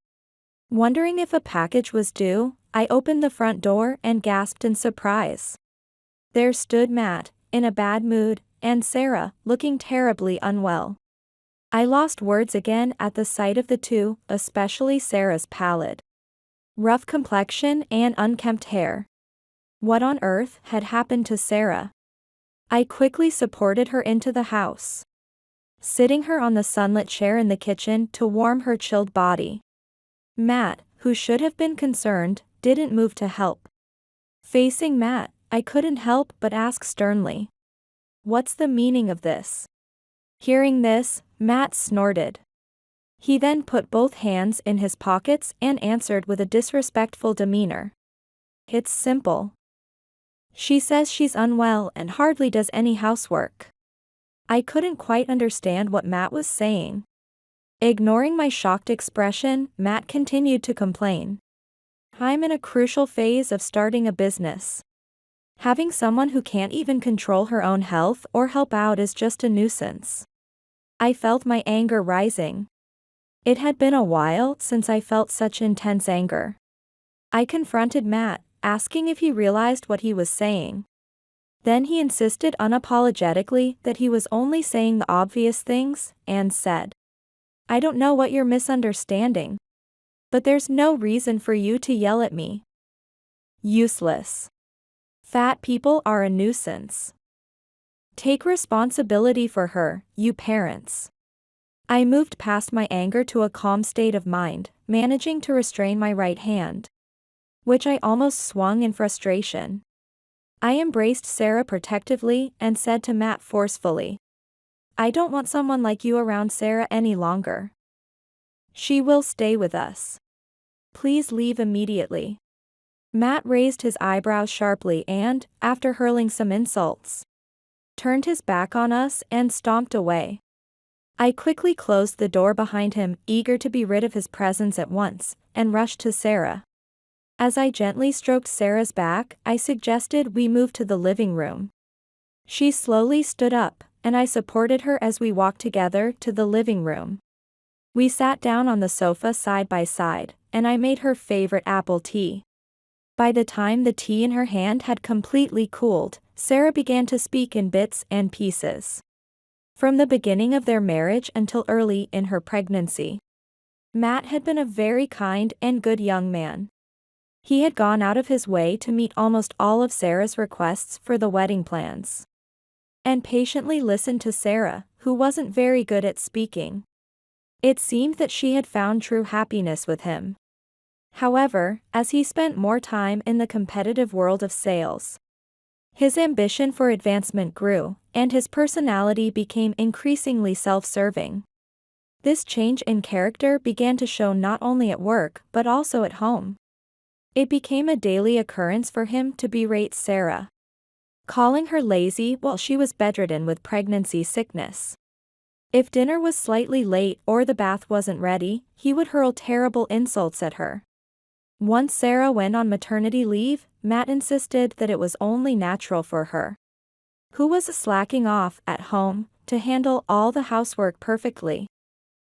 Wondering if a package was due, I opened the front door and gasped in surprise. There stood Matt, in a bad mood, and Sarah, looking terribly unwell. I lost words again at the sight of the two, especially Sarah's pallid, rough complexion and unkempt hair. What on earth had happened to Sarah? I quickly supported her into the house, sitting her on the sunlit chair in the kitchen to warm her chilled body. Matt, who should have been concerned, didn't move to help. Facing Matt, I couldn't help but ask sternly, "What's the meaning of this?" Hearing this, Matt snorted. He then put both hands in his pockets and answered with a disrespectful demeanor. "It's simple. She says she's unwell and hardly does any housework." I couldn't quite understand what Matt was saying. Ignoring my shocked expression, Matt continued to complain. "I'm in a crucial phase of starting a business. Having someone who can't even control her own health or help out is just a nuisance." I felt my anger rising. It had been a while since I felt such intense anger. I confronted Matt, asking if he realized what he was saying. Then he insisted unapologetically that he was only saying the obvious things, and said, "I don't know what you're misunderstanding, but there's no reason for you to yell at me. Useless. Fat people are a nuisance. Take responsibility for her, you parents." I moved past my anger to a calm state of mind, managing to restrain my right hand, which I almost swung in frustration. I embraced Sarah protectively and said to Matt forcefully, "I don't want someone like you around Sarah any longer. She will stay with us. Please leave immediately." Matt raised his eyebrows sharply and, after hurling some insults, turned his back on us and stomped away. I quickly closed the door behind him, eager to be rid of his presence at once, and rushed to Sarah. As I gently stroked Sarah's back, I suggested we move to the living room. She slowly stood up, and I supported her as we walked together to the living room. We sat down on the sofa side by side, and I made her favorite apple tea. By the time the tea in her hand had completely cooled, Sarah began to speak in bits and pieces. From the beginning of their marriage until early in her pregnancy, Matt had been a very kind and good young man. He had gone out of his way to meet almost all of Sarah's requests for the wedding plans, and patiently listened to Sarah, who wasn't very good at speaking. It seemed that she had found true happiness with him. However, as he spent more time in the competitive world of sales, his ambition for advancement grew, and his personality became increasingly self-serving. This change in character began to show not only at work but also at home. It became a daily occurrence for him to berate Sarah, calling her lazy while she was bedridden with pregnancy sickness. If dinner was slightly late or the bath wasn't ready, he would hurl terrible insults at her. Once Sarah went on maternity leave, Matt insisted that it was only natural for her, who was slacking off at home, to handle all the housework perfectly,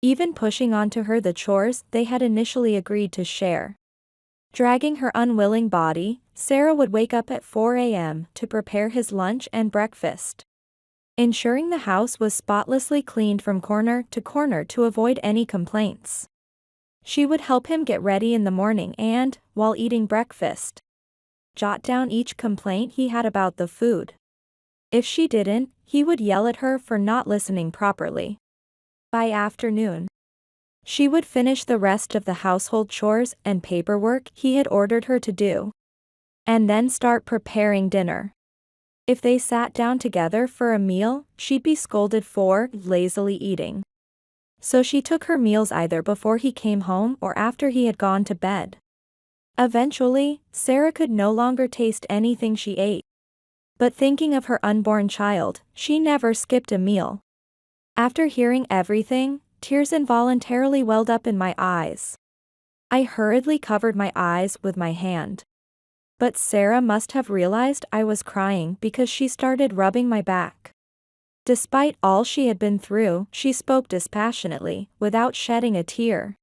even pushing onto her the chores they had initially agreed to share. Dragging her unwilling body, Sarah would wake up at 4 a.m. to prepare his lunch and breakfast, ensuring the house was spotlessly cleaned from corner to corner to avoid any complaints. She would help him get ready in the morning and, while eating breakfast, jot down each complaint he had about the food. If she didn't, he would yell at her for not listening properly. By afternoon, she would finish the rest of the household chores and paperwork he had ordered her to do, and then start preparing dinner. If they sat down together for a meal, she'd be scolded for lazily eating. So she took her meals either before he came home or after he had gone to bed. Eventually, Sarah could no longer taste anything she ate. But thinking of her unborn child, she never skipped a meal. After hearing everything, tears involuntarily welled up in my eyes. I hurriedly covered my eyes with my hand. But Sarah must have realized I was crying because she started rubbing my back. Despite all she had been through, she spoke dispassionately, without shedding a tear.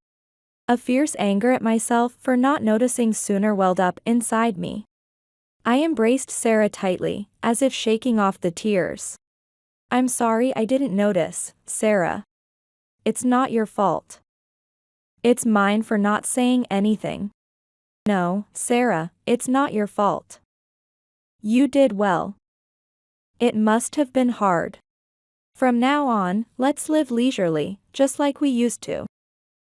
A fierce anger at myself for not noticing sooner welled up inside me. I embraced Sarah tightly, as if shaking off the tears. "I'm sorry I didn't notice, Sarah. It's not your fault. It's mine for not saying anything. No, Sarah, it's not your fault. You did well. It must have been hard. From now on, let's live leisurely, just like we used to."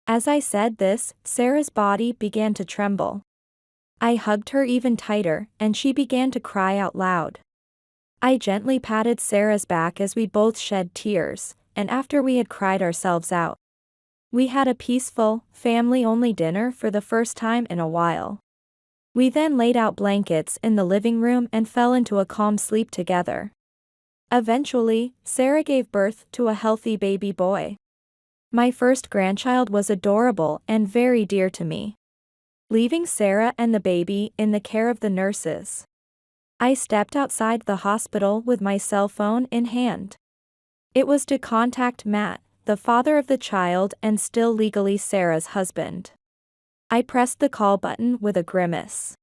As I said this, Sarah's body began to tremble. I hugged her even tighter, and she began to cry out loud. I gently patted Sarah's back as we both shed tears, and after we had cried ourselves out, we had a peaceful, family-only dinner for the first time in a while. We then laid out blankets in the living room and fell into a calm sleep together. Eventually, Sarah gave birth to a healthy baby boy. My first grandchild was adorable and very dear to me. Leaving Sarah and the baby in the care of the nurses, I stepped outside the hospital with my cell phone in hand. It was to contact Matt, the father of the child and still legally Sarah's husband. I pressed the call button with a grimace.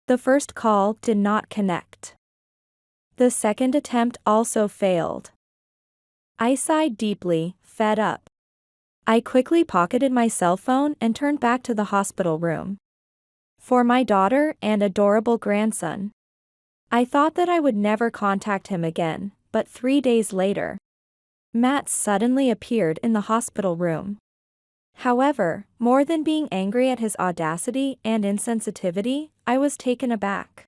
The first call did not connect. The second attempt also failed. I sighed deeply, fed up. I quickly pocketed my cell phone and turned back to the hospital room. For my daughter and adorable grandson. I thought that I would never contact him again, but 3 days later, Matt suddenly appeared in the hospital room. However, more than being angry at his audacity and insensitivity, I was taken aback.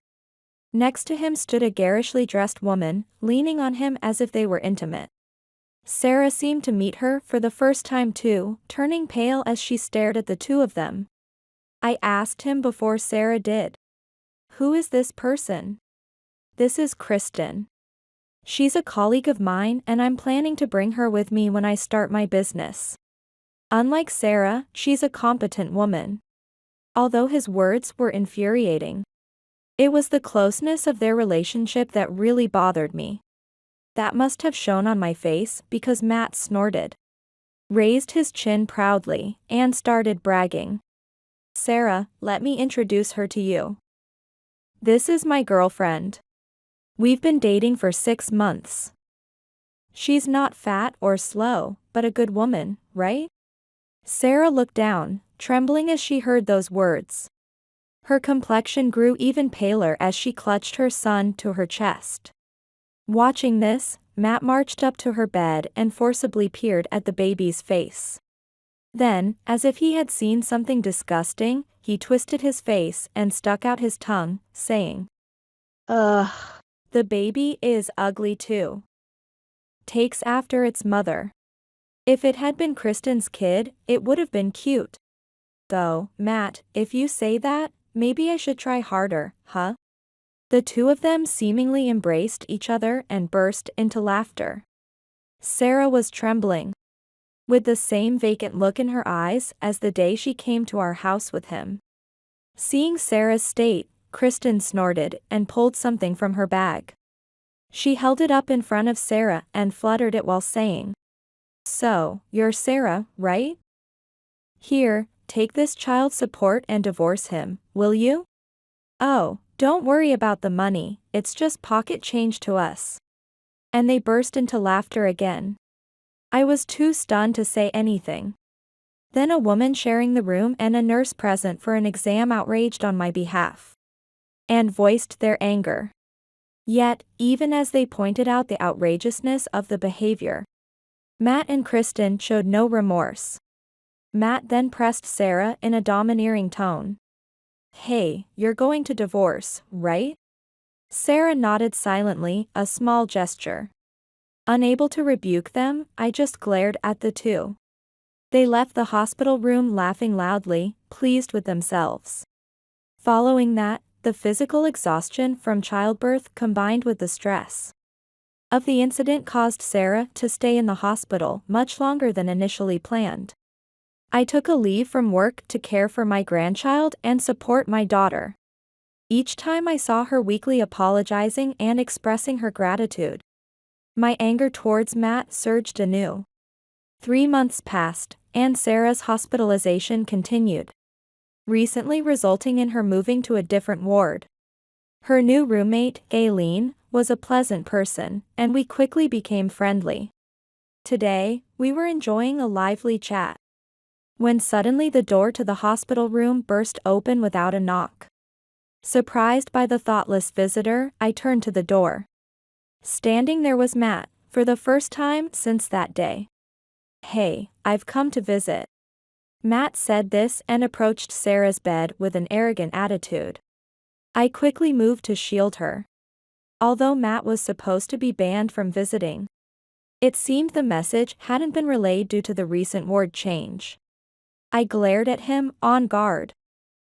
Next to him stood a garishly dressed woman, leaning on him as if they were intimate. Sarah seemed to meet her for the first time too, turning pale as she stared at the two of them. I asked him before Sarah did. "Who is this person?" "This is Kristen. She's a colleague of mine and I'm planning to bring her with me when I start my business. Unlike Sarah, she's a competent woman." Although his words were infuriating, it was the closeness of their relationship that really bothered me. That must have shown on my face because Matt snorted, raised his chin proudly, and started bragging. "Sarah, let me introduce her to you. This is my girlfriend. We've been dating for 6 months. She's not fat or slow, but a good woman, right?" Sarah looked down, trembling as she heard those words. Her complexion grew even paler as she clutched her son to her chest. Watching this, Matt marched up to her bed and forcibly peered at the baby's face. Then, as if he had seen something disgusting, he twisted his face and stuck out his tongue, saying, "Ugh, the baby is ugly too. Takes after its mother. If it had been Kristen's kid, it would have been cute. Though, Matt, if you say that, maybe I should try harder, huh?" The two of them seemingly embraced each other and burst into laughter. Sarah was trembling, with the same vacant look in her eyes as the day she came to our house with him. Seeing Sarah's state, Kristen snorted and pulled something from her bag. She held it up in front of Sarah and fluttered it while saying, "So, you're Sarah, right? Here, take this child support and divorce him, will you? Oh, don't worry about the money, it's just pocket change to us." And they burst into laughter again. I was too stunned to say anything. Then a woman sharing the room and a nurse present for an exam outraged on my behalf and voiced their anger. Yet, even as they pointed out the outrageousness of the behavior, Matt and Kristen showed no remorse. Matt then pressed Sarah in a domineering tone. "Hey, you're going to divorce, right?" Sarah nodded silently, a small gesture. Unable to rebuke them, I just glared at the two. They left the hospital room laughing loudly, pleased with themselves. Following that, the physical exhaustion from childbirth combined with the stress of the incident caused Sarah to stay in the hospital much longer than initially planned. I took a leave from work to care for my grandchild and support my daughter. Each time I saw her weakly apologizing and expressing her gratitude, my anger towards Matt surged anew. 3 months passed, and Sarah's hospitalization continued, recently resulting in her moving to a different ward. Her new roommate, Aileen, was a pleasant person, and we quickly became friendly. Today, we were enjoying a lively chat, when suddenly the door to the hospital room burst open without a knock. Surprised by the thoughtless visitor, I turned to the door. Standing there was Matt, for the first time since that day. "Hey, I've come to visit." Matt said this and approached Sarah's bed with an arrogant attitude. I quickly moved to shield her. Although Matt was supposed to be banned from visiting, it seemed the message hadn't been relayed due to the recent ward change. I glared at him, on guard.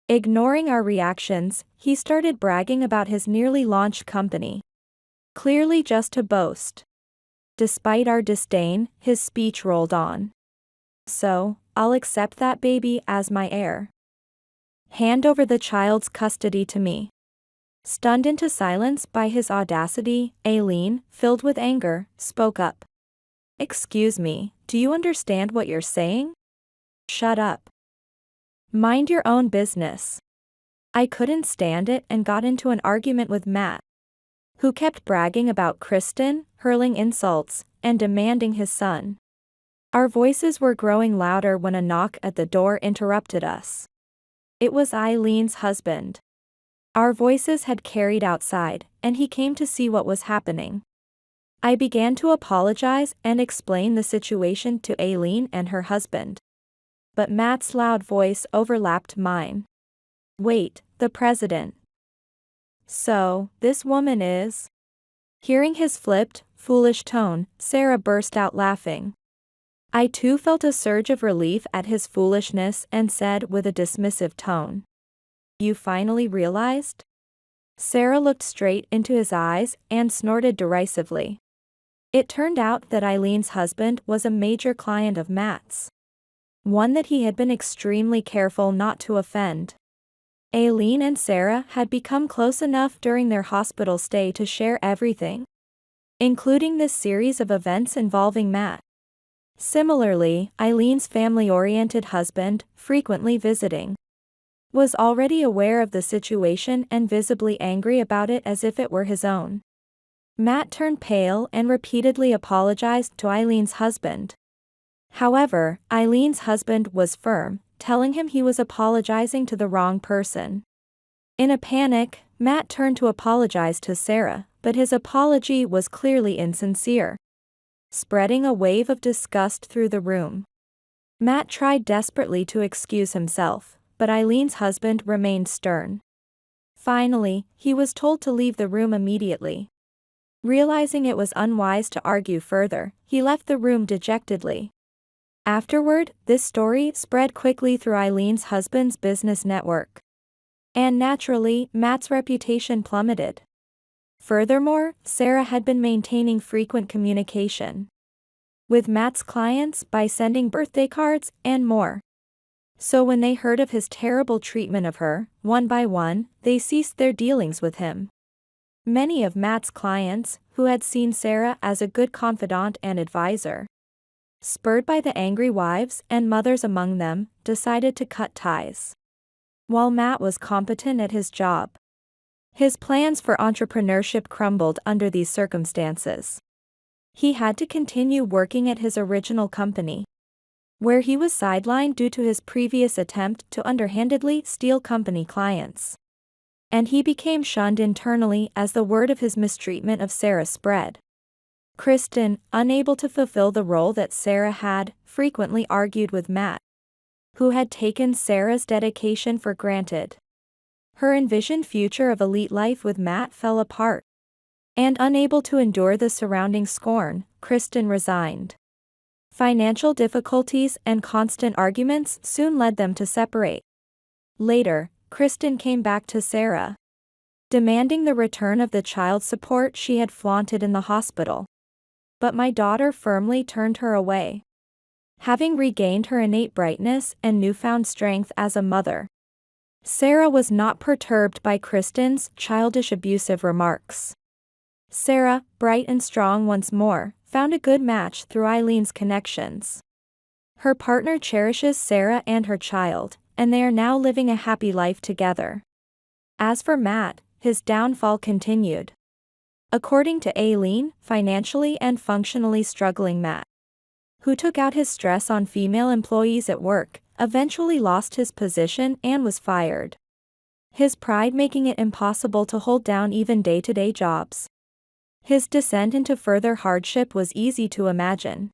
Ignoring our reactions, he started bragging about his nearly launched company, clearly just to boast. Despite our disdain, his speech rolled on. "So, I'll accept that baby as my heir. Hand over the child's custody to me." Stunned into silence by his audacity, Aileen, filled with anger, spoke up. "Excuse me, do you understand what you're saying? Shut up. Mind your own business." I couldn't stand it and got into an argument with Matt, who kept bragging about Kristen, hurling insults, and demanding his son. Our voices were growing louder when a knock at the door interrupted us. It was Eileen's husband. Our voices had carried outside, and he came to see what was happening. I began to apologize and explain the situation to Aileen and her husband. But Matt's loud voice overlapped mine. "Wait, the president. So, this woman is? Hearing his flipped, foolish tone, Sarah burst out laughing. I too felt a surge of relief at his foolishness and said with a dismissive tone. You finally realized? Sarah looked straight into his eyes and snorted derisively. It turned out that Eileen's husband was a major client of Matt's. One that he had been extremely careful not to offend. Eileen and Sarah had become close enough during their hospital stay to share everything, including this series of events involving Matt. Similarly, Eileen's family-oriented husband, frequently visiting, was already aware of the situation and visibly angry about it as if it were his own. Matt turned pale and repeatedly apologized to Eileen's husband. However, Eileen's husband was firm, telling him he was apologizing to the wrong person. In a panic, Matt turned to apologize to Sarah, but his apology was clearly insincere, spreading a wave of disgust through the room. Matt tried desperately to excuse himself, but Eileen's husband remained stern. Finally, he was told to leave the room immediately. Realizing it was unwise to argue further, he left the room dejectedly. Afterward, this story spread quickly through Eileen's husband's business network. And naturally, Matt's reputation plummeted. Furthermore, Sarah had been maintaining frequent communication with Matt's clients by sending birthday cards and more. So when they heard of his terrible treatment of her, one by one, they ceased their dealings with him. Many of Matt's clients, who had seen Sarah as a good confidant and advisor, spurred by the angry wives and mothers among them, decided to cut ties. While Matt was competent at his job, his plans for entrepreneurship crumbled under these circumstances. He had to continue working at his original company, where he was sidelined due to his previous attempt to underhandedly steal company clients. And he became shunned internally as the word of his mistreatment of Sarah spread. Kristen, unable to fulfill the role that Sarah had, frequently argued with Matt, who had taken Sarah's dedication for granted. Her envisioned future of elite life with Matt fell apart. And unable to endure the surrounding scorn, Kristen resigned. Financial difficulties and constant arguments soon led them to separate. Later, Kristen came back to Sarah, demanding the return of the child support she had flaunted in the hospital. But my daughter firmly turned her away. Having regained her innate brightness and newfound strength as a mother, Sarah was not perturbed by Kristen's childish abusive remarks. Sarah, bright and strong once more, found a good match through Eileen's connections. Her partner cherishes Sarah and her child, and they are now living a happy life together. As for Matt, his downfall continued. According to Eileen, financially and functionally struggling Matt, who took out his stress on female employees at work, eventually lost his position and was fired. His pride making it impossible to hold down even day-to-day jobs. His descent into further hardship was easy to imagine.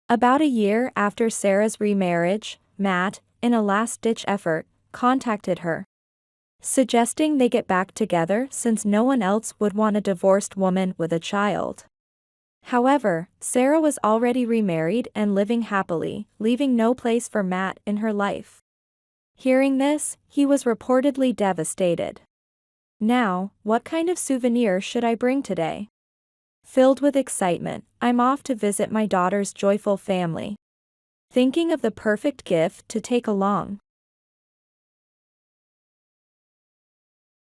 About a year after Sarah's remarriage, Matt, in a last-ditch effort, contacted her, suggesting they get back together since no one else would want a divorced woman with a child. However, Sarah was already remarried and living happily, leaving no place for Matt in her life. Hearing this, he was reportedly devastated. Now, what kind of souvenir should I bring today? Filled with excitement, I'm off to visit my daughter's joyful family, thinking of the perfect gift to take along.